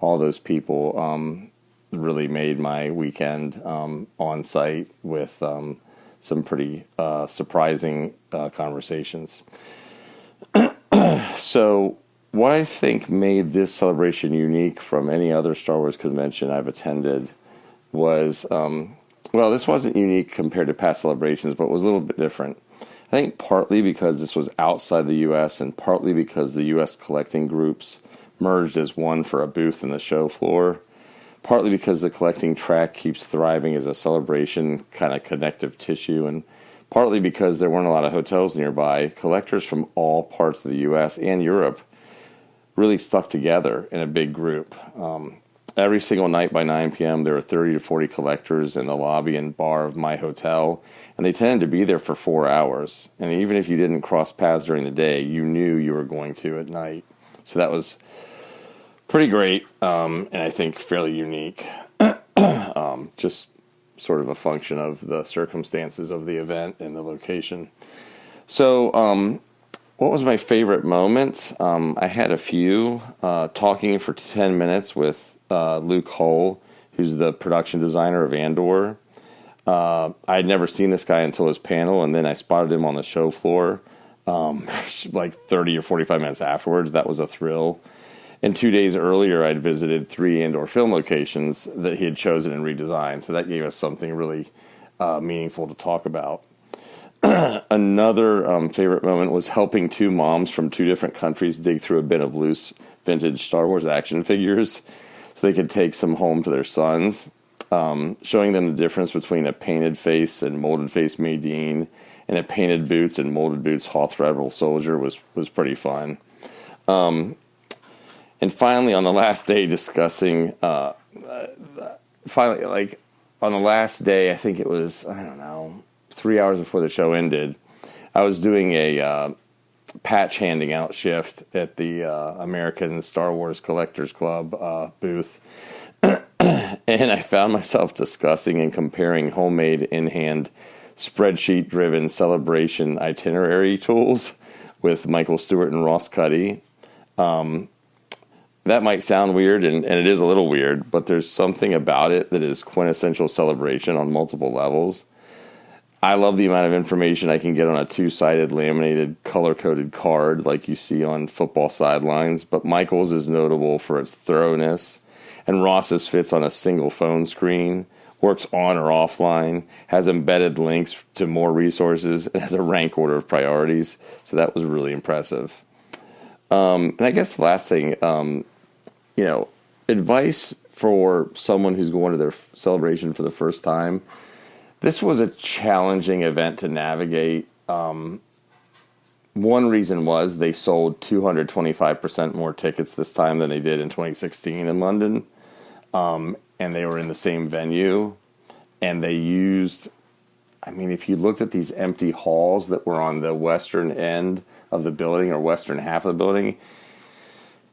All those people really made my weekend on site with some pretty surprising conversations. So what I think made this celebration unique from any other Star Wars convention I've attended was, this wasn't unique compared to past celebrations, but was a little bit different. I think partly because this was outside the U.S. and partly because the U.S. collecting groups merged as one for a booth in the show floor, partly because the collecting track keeps thriving as a celebration kind of connective tissue, and partly because there weren't a lot of hotels nearby. Collectors from all parts of the U.S. and Europe really stuck together in a big group. Every single night by 9 p.m., there were 30 to 40 collectors in the lobby and bar of my hotel, and they tended to be there for 4 hours. And even if you didn't cross paths during the day, you knew you were going to at night. So that was pretty great, and I think fairly unique. Just sort of a function of the circumstances of the event and the location. So, what was my favorite moment? I had a few. Talking for 10 minutes with Luke Hull, who's the production designer of Andor. I had never seen this guy until his panel, and then I spotted him on the show floor like 30 or 45 minutes afterwards. That was a thrill. And 2 days earlier, I'd visited 3 Andor film locations that he had chosen and redesigned, so that gave us something really meaningful to talk about. Another favorite moment was helping 2 moms from 2 different countries dig through a bin of loose vintage Star Wars action figures so they could take some home to their sons. Showing them the difference between a painted face and molded face Maydeen and a painted boots and molded boots Hoth Rebel soldier was pretty fun. And finally, on the last day, discussing, on the last day, I think it was, 3 hours before the show ended, I was doing a patch handing out shift at the American Star Wars Collectors Club booth. And I found myself discussing and comparing homemade in-hand spreadsheet-driven celebration itinerary tools with Michael Stewart and Ross Cuddy. That might sound weird, and it is a little weird, but there's something about it that is quintessential celebration on multiple levels. I love the amount of information I can get on a 2-sided laminated color-coded card like you see on football sidelines, but Michael's is notable for its thoroughness and Ross's fits on a single phone screen, works on or offline, has embedded links to more resources, and has a rank order of priorities. So that was really impressive. And I guess the last thing, advice for someone who's going to their celebration for the first time. This was a challenging event to navigate. One reason was they sold 225% more tickets this time than they did in 2016 in London. And they were in the same venue. And they used, if you looked at these empty halls that were on the western end of the building or western half of the building,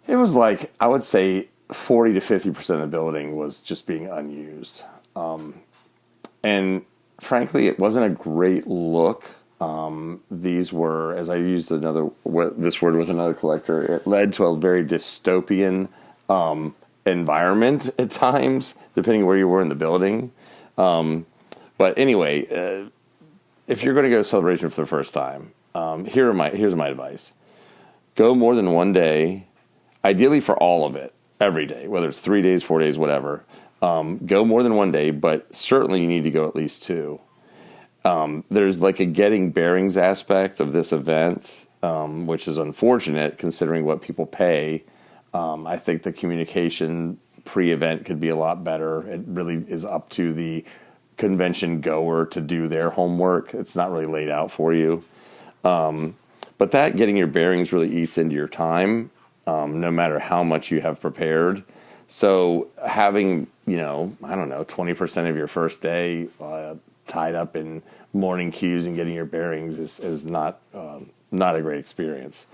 it was like, I would say 40 to 50% of the building was just being unused. And frankly, it wasn't a great look. These were, as I used this word with another collector, it led to a very dystopian environment at times, depending where you were in the building. But anyway, if you're going to go to Celebration for the first time, here's my advice. Go more than one day, ideally for all of it, every day, whether it's 3 days, 4 days, whatever. Go more than one day, but certainly you need to go at least two. There's like a getting bearings aspect of this event, which is unfortunate considering what people pay. I think the communication pre-event could be a lot better. It really is up to the convention goer to do their homework. It's not really laid out for you. But that getting your bearings really eats into your time, no matter how much you have prepared. So having, 20% of your first day tied up in morning queues and getting your bearings is not a great experience.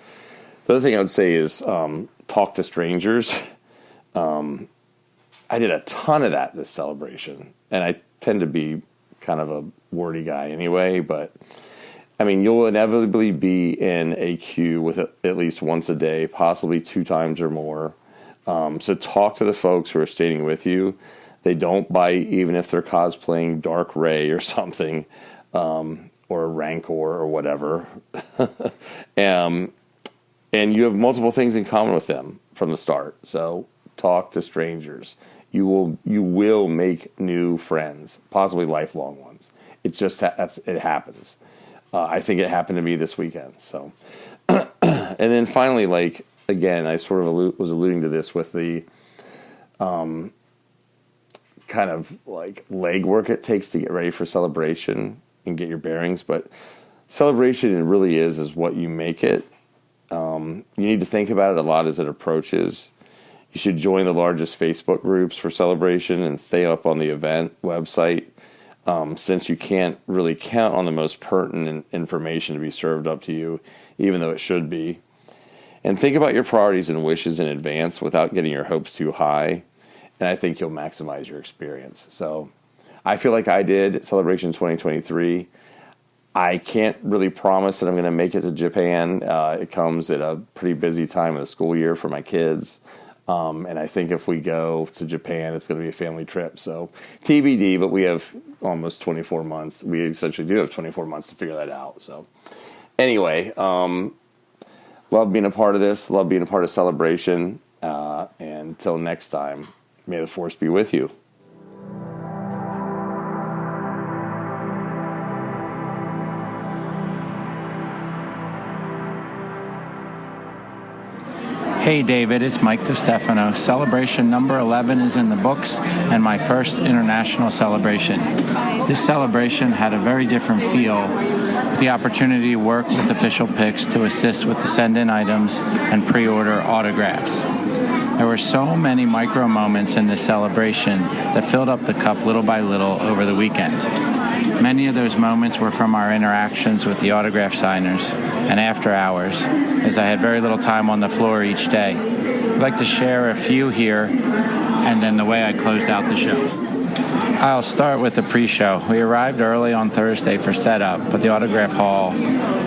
The other thing I would say is talk to strangers. I did a ton of that this celebration, and I tend to be kind of a wordy guy anyway, but you'll inevitably be in a queue with at least once a day, possibly 2 times or more. So talk to the folks who are staying with you. They don't bite even if they're cosplaying Dark Ray or something, or Rancor or whatever. And you have multiple things in common with them from the start. So talk to strangers. You will make new friends, possibly lifelong ones. It happens. I think it happened to me this weekend. So, and then finally, again, I sort of was alluding to this with the kind of legwork it takes to get ready for Celebration and get your bearings. But Celebration, it really is what you make it. You need to think about it a lot as it approaches. You should join the largest Facebook groups for Celebration and stay up on the event website, since you can't really count on the most pertinent information to be served up to you, even though it should be. And think about your priorities and wishes in advance without getting your hopes too high, and I think you'll maximize your experience. So I feel like I did at Celebration 2023. I can't really promise that I'm going to make it to Japan. It comes at a pretty busy time of the school year for my kids. And I think if we go to Japan, it's going to be a family trip. So TBD, but we have almost 24 months. We essentially do have 24 months to figure that out. So anyway, love being a part of this. Love being a part of Celebration. And until next time, may the Force be with you. Hey David, it's Mike Stefano. Celebration number 11 is in the books, and my first international celebration. This celebration had a very different feel, with the opportunity to work with official picks to assist with the send-in items and pre-order autographs. There were so many micro moments in this celebration that filled up the cup little by little over the weekend. Many of those moments were from our interactions with the autograph signers and after hours, as I had very little time on the floor each day. I'd like to share a few here, and then the way I closed out the show. I'll start with the pre-show. We arrived early on Thursday for setup, but the autograph hall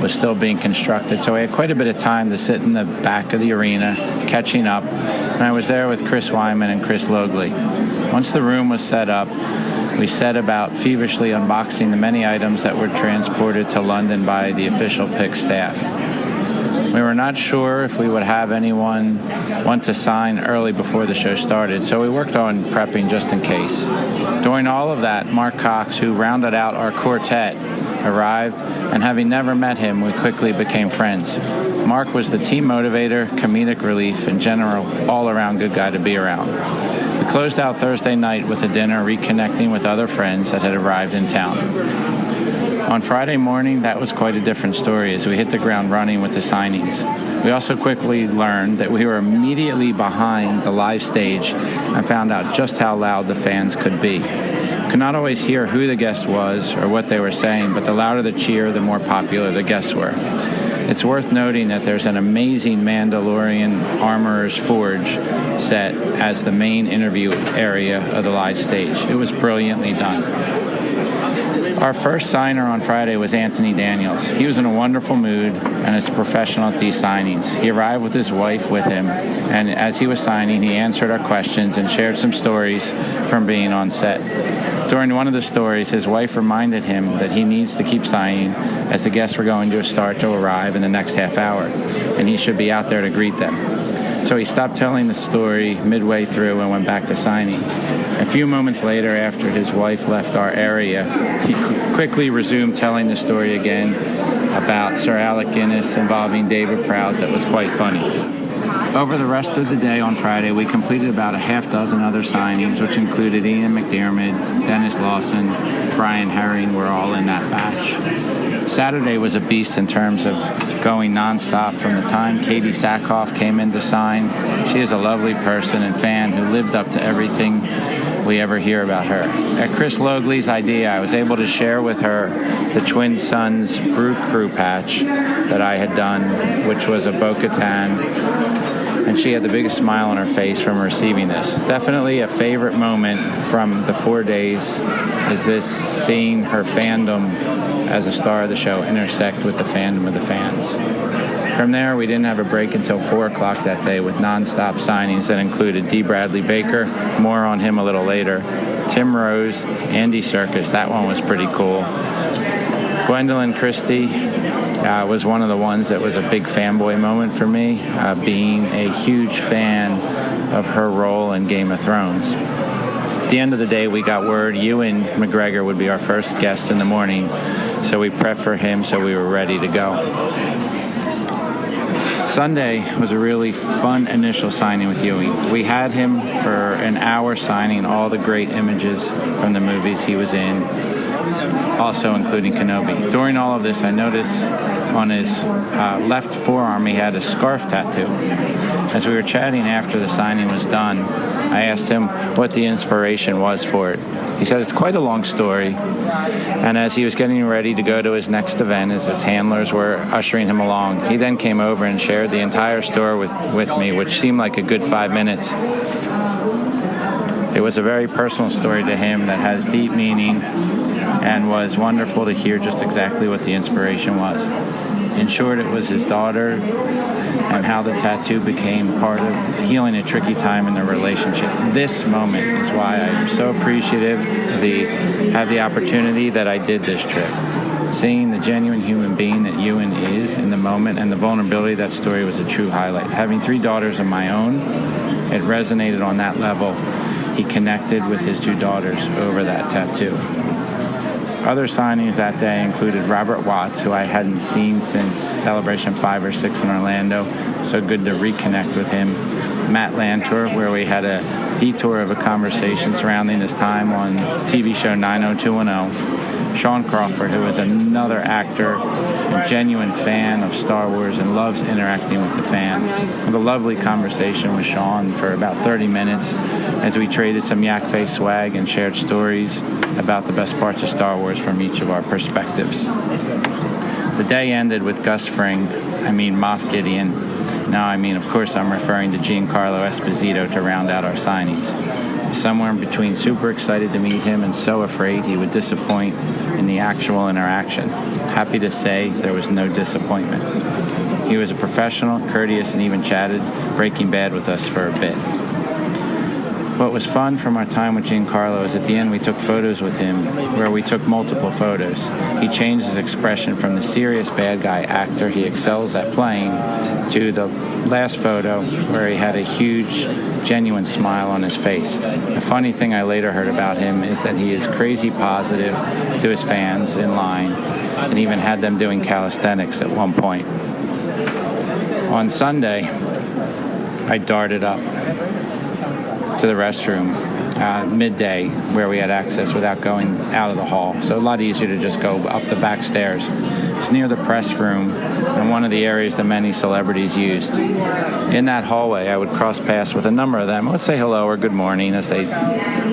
was still being constructed, so we had quite a bit of time to sit in the back of the arena, catching up, and I was there with Chris Wyman and Chris Logley. Once the room was set up, we set about feverishly unboxing the many items that were transported to London by the official pick staff. We were not sure if we would have anyone want to sign early before the show started, so we worked on prepping just in case. During all of that, Mark Cox, who rounded out our quartet, arrived, and having never met him, we quickly became friends. Mark was the team motivator, comedic relief, and general all-around good guy to be around. We closed out Thursday night with a dinner, reconnecting with other friends that had arrived in town. On Friday morning, that was quite a different story as we hit the ground running with the signings. We also quickly learned that we were immediately behind the live stage and found out just how loud the fans could be. Could not always hear who the guest was or what they were saying, but the louder the cheer, the more popular the guests were. It's worth noting that there's an amazing Mandalorian Armorer's Forge set as the main interview area of the live stage. It was brilliantly done. Our first signer on Friday was Anthony Daniels. He was in a wonderful mood and is a professional at these signings. He arrived with his wife with him, and as he was signing, he answered our questions and shared some stories from being on set. During one of the stories, his wife reminded him that he needs to keep signing as the guests were going to start to arrive in the next half hour, and he should be out there to greet them. So he stopped telling the story midway through and went back to signing. A few moments later, after his wife left our area, he quickly resumed telling the story again about Sir Alec Guinness involving David Prowse. That was quite funny. Over the rest of the day on Friday, we completed about a half dozen other signings, which included Ian McDiarmid, Dennis Lawson, Brian Herring were all in that batch. Saturday was a beast in terms of going nonstop from the time Katie Sackhoff came in to sign. She is a lovely person and fan who lived up to everything we ever hear about her. At Chris Logley's idea, I was able to share with her the Twin Sons Brew Crew patch that I had done, which was a Bo-Katan, and she had the biggest smile on her face from receiving this. Definitely a favorite moment from the 4 days is this, seeing her fandom as a star of the show intersect with the fandom of the fans. From there, we didn't have a break until 4 o'clock that day with non-stop signings that included D. Bradley Baker, more on him a little later, Tim Rose, Andy Serkis, that one was pretty cool. Gwendolyn Christie was one of the ones that was a big fanboy moment for me, being a huge fan of her role in Game of Thrones. At the end of the day, we got word Ewan McGregor would be our first guest in the morning, so we prepped for him so we were ready to go. Sunday was a really fun initial signing with Ewing. We had him for an hour signing all the great images from the movies he was in, also including Kenobi. During all of this, I noticed on his left forearm he had a scarf tattoo. As we were chatting after the signing was done, I asked him what the inspiration was for it. He said it's quite a long story, and as he was getting ready to go to his next event, as his handlers were ushering him along, he then came over and shared the entire story with me, which seemed like a good 5 minutes. It was a very personal story to him that has deep meaning and was wonderful to hear just exactly what the inspiration was. In short, it was his daughter and how the tattoo became part of healing a tricky time in their relationship. This moment is why I am so appreciative to have the opportunity that I did this trip. Seeing the genuine human being that Ewan is in the moment and the vulnerability of that story was a true highlight. Having 3 daughters of my own, it resonated on that level. He connected with his 2 daughters over that tattoo. Other signings that day included Robert Watts, who I hadn't seen since Celebration 5 or 6 in Orlando, so good to reconnect with him. Matt Lantor, where we had a detour of a conversation surrounding his time on TV show 90210. Sean Crawford, who is another actor, a genuine fan of Star Wars and loves interacting with the fan. Had a lovely conversation with Sean for about 30 minutes as we traded some yak face swag and shared stories about the best parts of Star Wars from each of our perspectives. The day ended with Gus Fring, Moff Gideon. Of course, I'm referring to Giancarlo Esposito to round out our signings. Somewhere in between super excited to meet him and so afraid he would disappoint in the actual interaction. Happy to say there was no disappointment. He was a professional, courteous, and even chatted Breaking Bad with us for a bit. What was fun from our time with Giancarlo is at the end we took photos with him where we took multiple photos. He changed his expression from the serious bad guy actor he excels at playing to the last photo where he had a huge, genuine smile on his face. The funny thing I later heard about him is that he is crazy positive to his fans in line and even had them doing calisthenics at one point. On Sunday, I darted up to the restroom midday where we had access without going out of the hall. So a lot easier to just go up the back stairs. It's near the press room and one of the areas that many celebrities used. In that hallway, I would cross paths with a number of them. I would say hello or good morning as they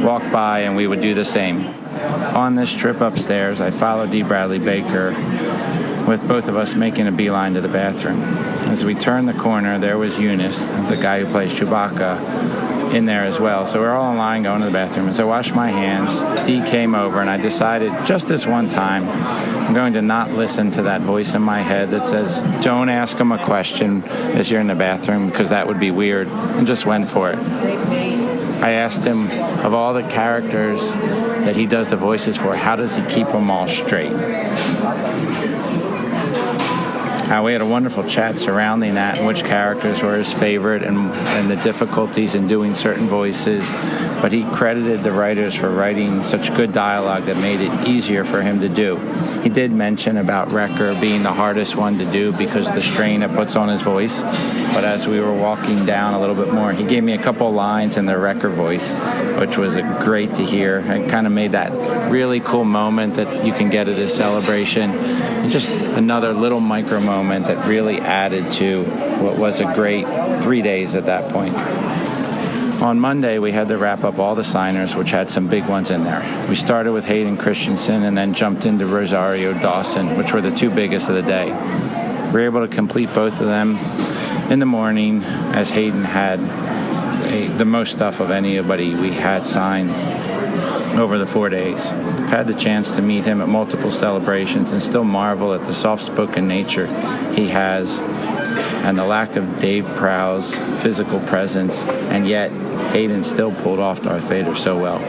walked by, and we would do the same. On this trip upstairs, I followed D. Bradley Baker, with both of us making a beeline to the bathroom. As we turned the corner, there was Eunice, the guy who plays Chewbacca, in there as well. So we're all in line going to the bathroom. As I washed my hands, Dee came over, and I decided just this one time I'm going to not listen to that voice in my head that says, don't ask him a question as you're in the bathroom, because that would be weird, and just went for it. I asked him, of all the characters that he does the voices for, how does he keep them all straight? We had a wonderful chat surrounding that and which characters were his favorite and the difficulties in doing certain voices. But he credited the writers for writing such good dialogue that made it easier for him to do. He did mention about Wrecker being the hardest one to do because of the strain it puts on his voice. But as we were walking down a little bit more, he gave me a couple lines in the Wrecker voice, which was great to hear. It kind of made that really cool moment that you can get at a celebration. And just another little micro moment that really added to what was a great 3 days at that point. On Monday, we had to wrap up all the signers, which had some big ones in there. We started with Hayden Christensen and then jumped into Rosario Dawson, which were the two biggest of the day. We were able to complete both of them in the morning, as Hayden had the most stuff of anybody we had signed over the 4 days. I've had the chance to meet him at multiple celebrations and still marvel at the soft-spoken nature he has and the lack of Dave Prowse's physical presence, and yet Hayden still pulled off Darth Vader so well.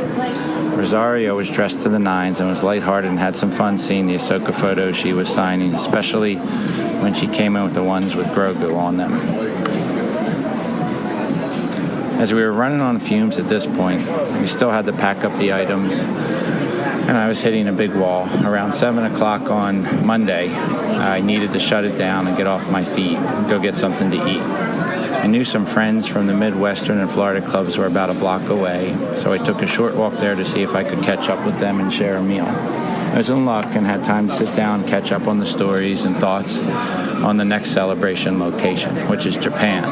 Rosario was dressed to the nines and was lighthearted and had some fun seeing the Ahsoka photos she was signing, especially when she came in with the ones with Grogu on them. As we were running on fumes at this point, we still had to pack up the items, and I was hitting a big wall. Around 7 o'clock on Monday, I needed to shut it down and get off my feet and go get something to eat. I knew some friends from the Midwestern and Florida clubs were about a block away, so I took a short walk there to see if I could catch up with them and share a meal. I was in luck and had time to sit down and catch up on the stories and thoughts on the next celebration location, which is Japan.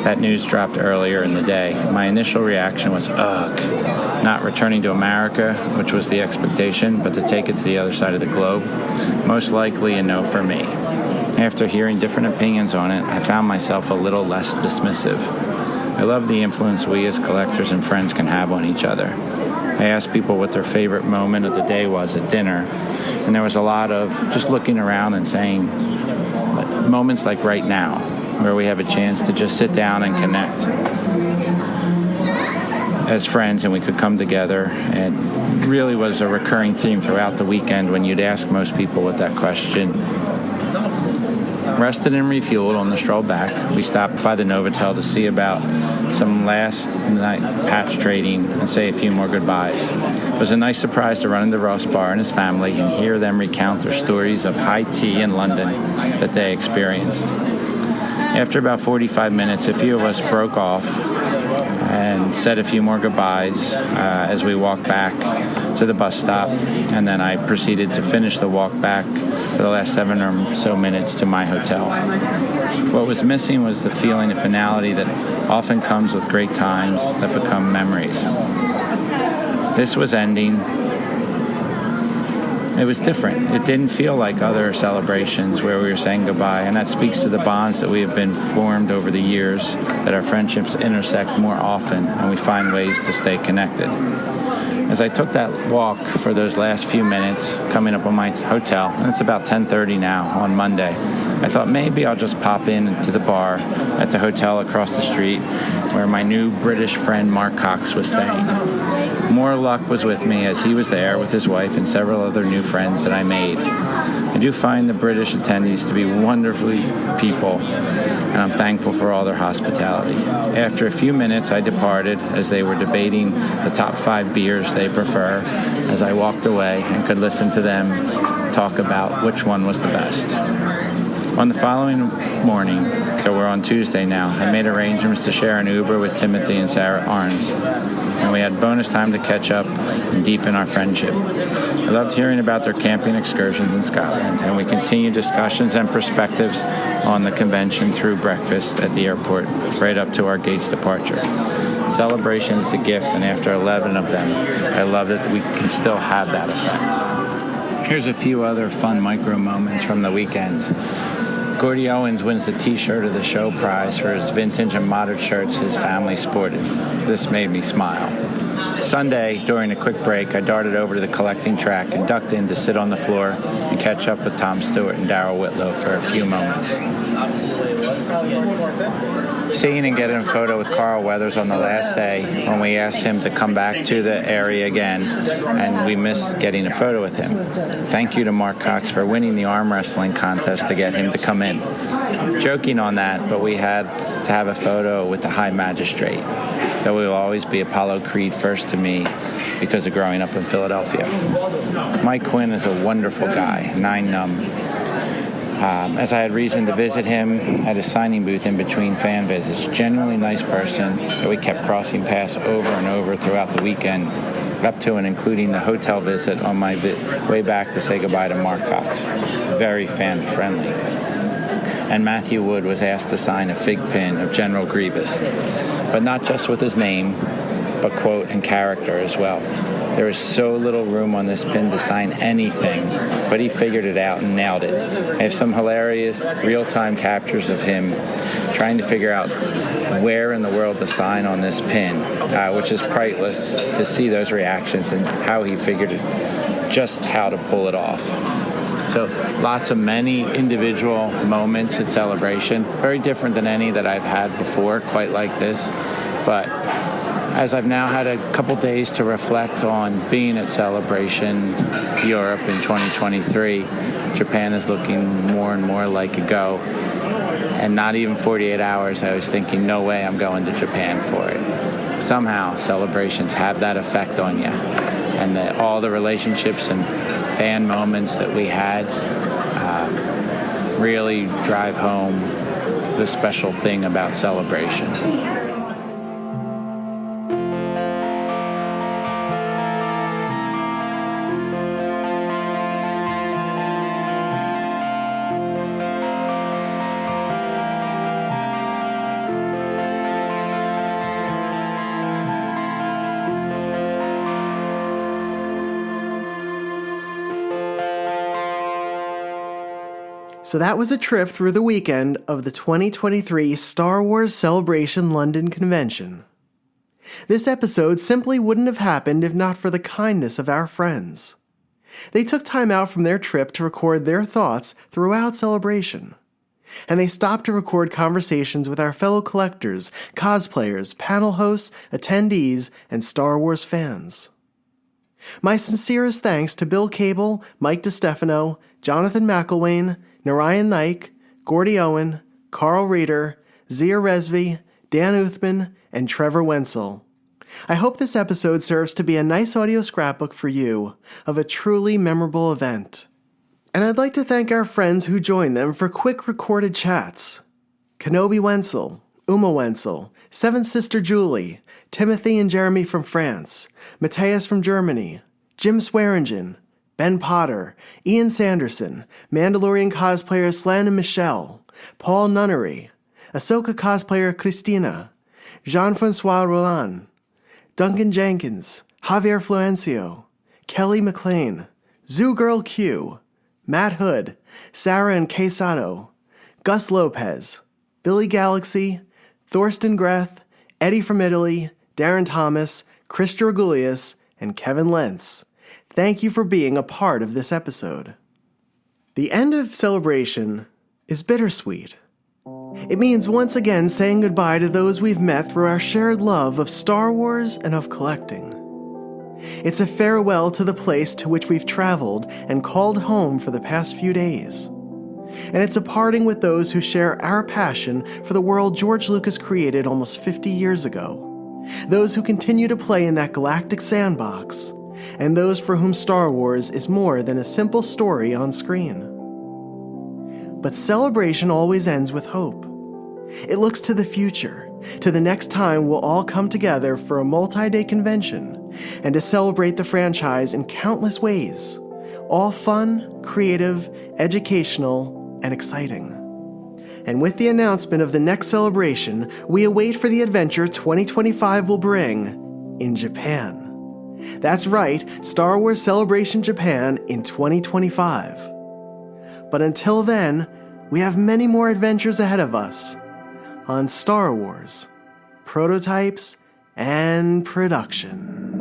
That news dropped earlier in the day. My initial reaction was, ugh, not returning to America, which was the expectation, but to take it to the other side of the globe. Most likely a no for me. After hearing different opinions on it, I found myself a little less dismissive. I love the influence we as collectors and friends can have on each other. I asked people what their favorite moment of the day was at dinner, and there was a lot of just looking around and saying moments like right now, where we have a chance to just sit down and connect as friends, and we could come together. And really was a recurring theme throughout the weekend when you'd ask most people with that question. Rested and refueled on the stroll back. We stopped by the Novotel to see about some last night patch trading and say a few more goodbyes. It was a nice surprise to run into Ross Barr and his family and hear them recount their stories of high tea in London that they experienced. After about 45 minutes, a few of us broke off and said a few more goodbyes as we walked back to the bus stop, and then I proceeded to finish the walk back for the last 7 or so minutes to my hotel. What was missing was the feeling of finality that often comes with great times that become memories. This was ending. It was different. It didn't feel like other celebrations where we were saying goodbye, and that speaks to the bonds that we have been formed over the years, that our friendships intersect more often and we find ways to stay connected. As I took that walk for those last few minutes coming up on my hotel, and it's about 10:30 now on Monday, I thought maybe I'll just pop in to the bar at the hotel across the street where my new British friend Mark Cox was staying. More luck was with me as he was there with his wife and several other new friends that I made. I do find the British attendees to be wonderfully people, and I'm thankful for all their hospitality. After a few minutes, I departed as they were debating the top 5 beers they prefer as I walked away and could listen to them talk about which one was the best. On the following morning, so we're on Tuesday now, I made arrangements to share an Uber with Timothy and Sara Arns, and we had bonus time to catch up and deepen our friendship. I loved hearing about their camping excursions in Scotland, and we continued discussions and perspectives on the convention through breakfast at the airport, right up to our gate's departure. Celebration is a gift, and after 11 of them, I love that we can still have that effect. Here's a few other fun micro moments from the weekend. Gordy Owens wins the T-shirt of the show prize for his vintage and modern shirts his family sported. This made me smile. Sunday, during a quick break, I darted over to the collecting track and ducked in to sit on the floor and catch up with Tom Stewart and Daryl Whitlow for a few moments. Seeing and getting a photo with Karl Weathers on the last day when we asked him to come back to the area again, and we missed getting a photo with him. Thank you to Mark Cox for winning the arm wrestling contest to get him to come in. Joking on that, but we had to have a photo with the High Magistrate. Though we will always be Apollo Creed first to me because of growing up in Philadelphia. Mike Quinn is a wonderful guy, 9-numb. As I had reason to visit him at his signing booth in between fan visits. Genuinely nice person that we kept crossing paths over and over throughout the weekend, up to and including the hotel visit on my way back to say goodbye to Mark Cox. Very fan-friendly. And Matthew Wood was asked to sign a fig pin of General Grievous, but not just with his name, but quote and character as well. There was so little room on this pin to sign anything, but he figured it out and nailed it. I have some hilarious real-time captures of him trying to figure out where in the world to sign on this pin, which is priceless to see those reactions and how he figured it, just how to pull it off. So lots of many individual moments at Celebration, very different than any that I've had before, quite like this. But as I've now had a couple days to reflect on being at Celebration Europe in 2023, Japan is looking more and more like a go. And not even 48 hours, I was thinking, no way I'm going to Japan for it. Somehow, celebrations have that effect on you. And all the relationships and fan moments that we had really drive home the special thing about Celebration. So that was a trip through the weekend of the 2023 Star Wars Celebration London Convention. This episode simply wouldn't have happened if not for the kindness of our friends. They took time out from their trip to record their thoughts throughout Celebration. And they stopped to record conversations with our fellow collectors, cosplayers, panel hosts, attendees, and Star Wars fans. My sincerest thanks to Bill Cable, Mike DeStefano, Jonathan McElwain, Narayan Naik, Gordy Owen, Karl Reeder, Zia Rezvi, Dan Uthman, and Trevor Wencl. I hope this episode serves to be a nice audio scrapbook for you of a truly memorable event. And I'd like to thank our friends who joined them for quick recorded chats. Kenobi Wencl, Uma Wencl, Seventh Sister Julie, Timothy and Jeremy from France, Matthias from Germany, Jim Swearingen, Ben Potter, Iain Sanderson, Mandalorian cosplayer Slan and Michelle, Paul Nunnari, Ahsoka cosplayer Christina, Jean-François Rolland, Duncan Jenkins, Javier Florencio, Kelly McClain, ZooGirlQ, Matt Hood, Sara and Sato, Gus Lopez, Billy Galaxy, Thorsten Greth, Eddie from Italy, Darren Thomas, Chris Dragulius, and Kevin Lentz. Thank you for being a part of this episode. The end of Celebration is bittersweet. It means once again saying goodbye to those we've met through our shared love of Star Wars and of collecting. It's a farewell to the place to which we've traveled and called home for the past few days. And it's a parting with those who share our passion for the world George Lucas created almost 50 years ago. Those who continue to play in that galactic sandbox, and those for whom Star Wars is more than a simple story on screen. But Celebration always ends with hope. It looks to the future, to the next time we'll all come together for a multi-day convention and to celebrate the franchise in countless ways, all fun, creative, educational, and exciting. And with the announcement of the next celebration, we await for the adventure 2025 will bring in Japan. That's right, Star Wars Celebration Japan in 2025. But until then, we have many more adventures ahead of us on Star Wars, Prototypes, and Production.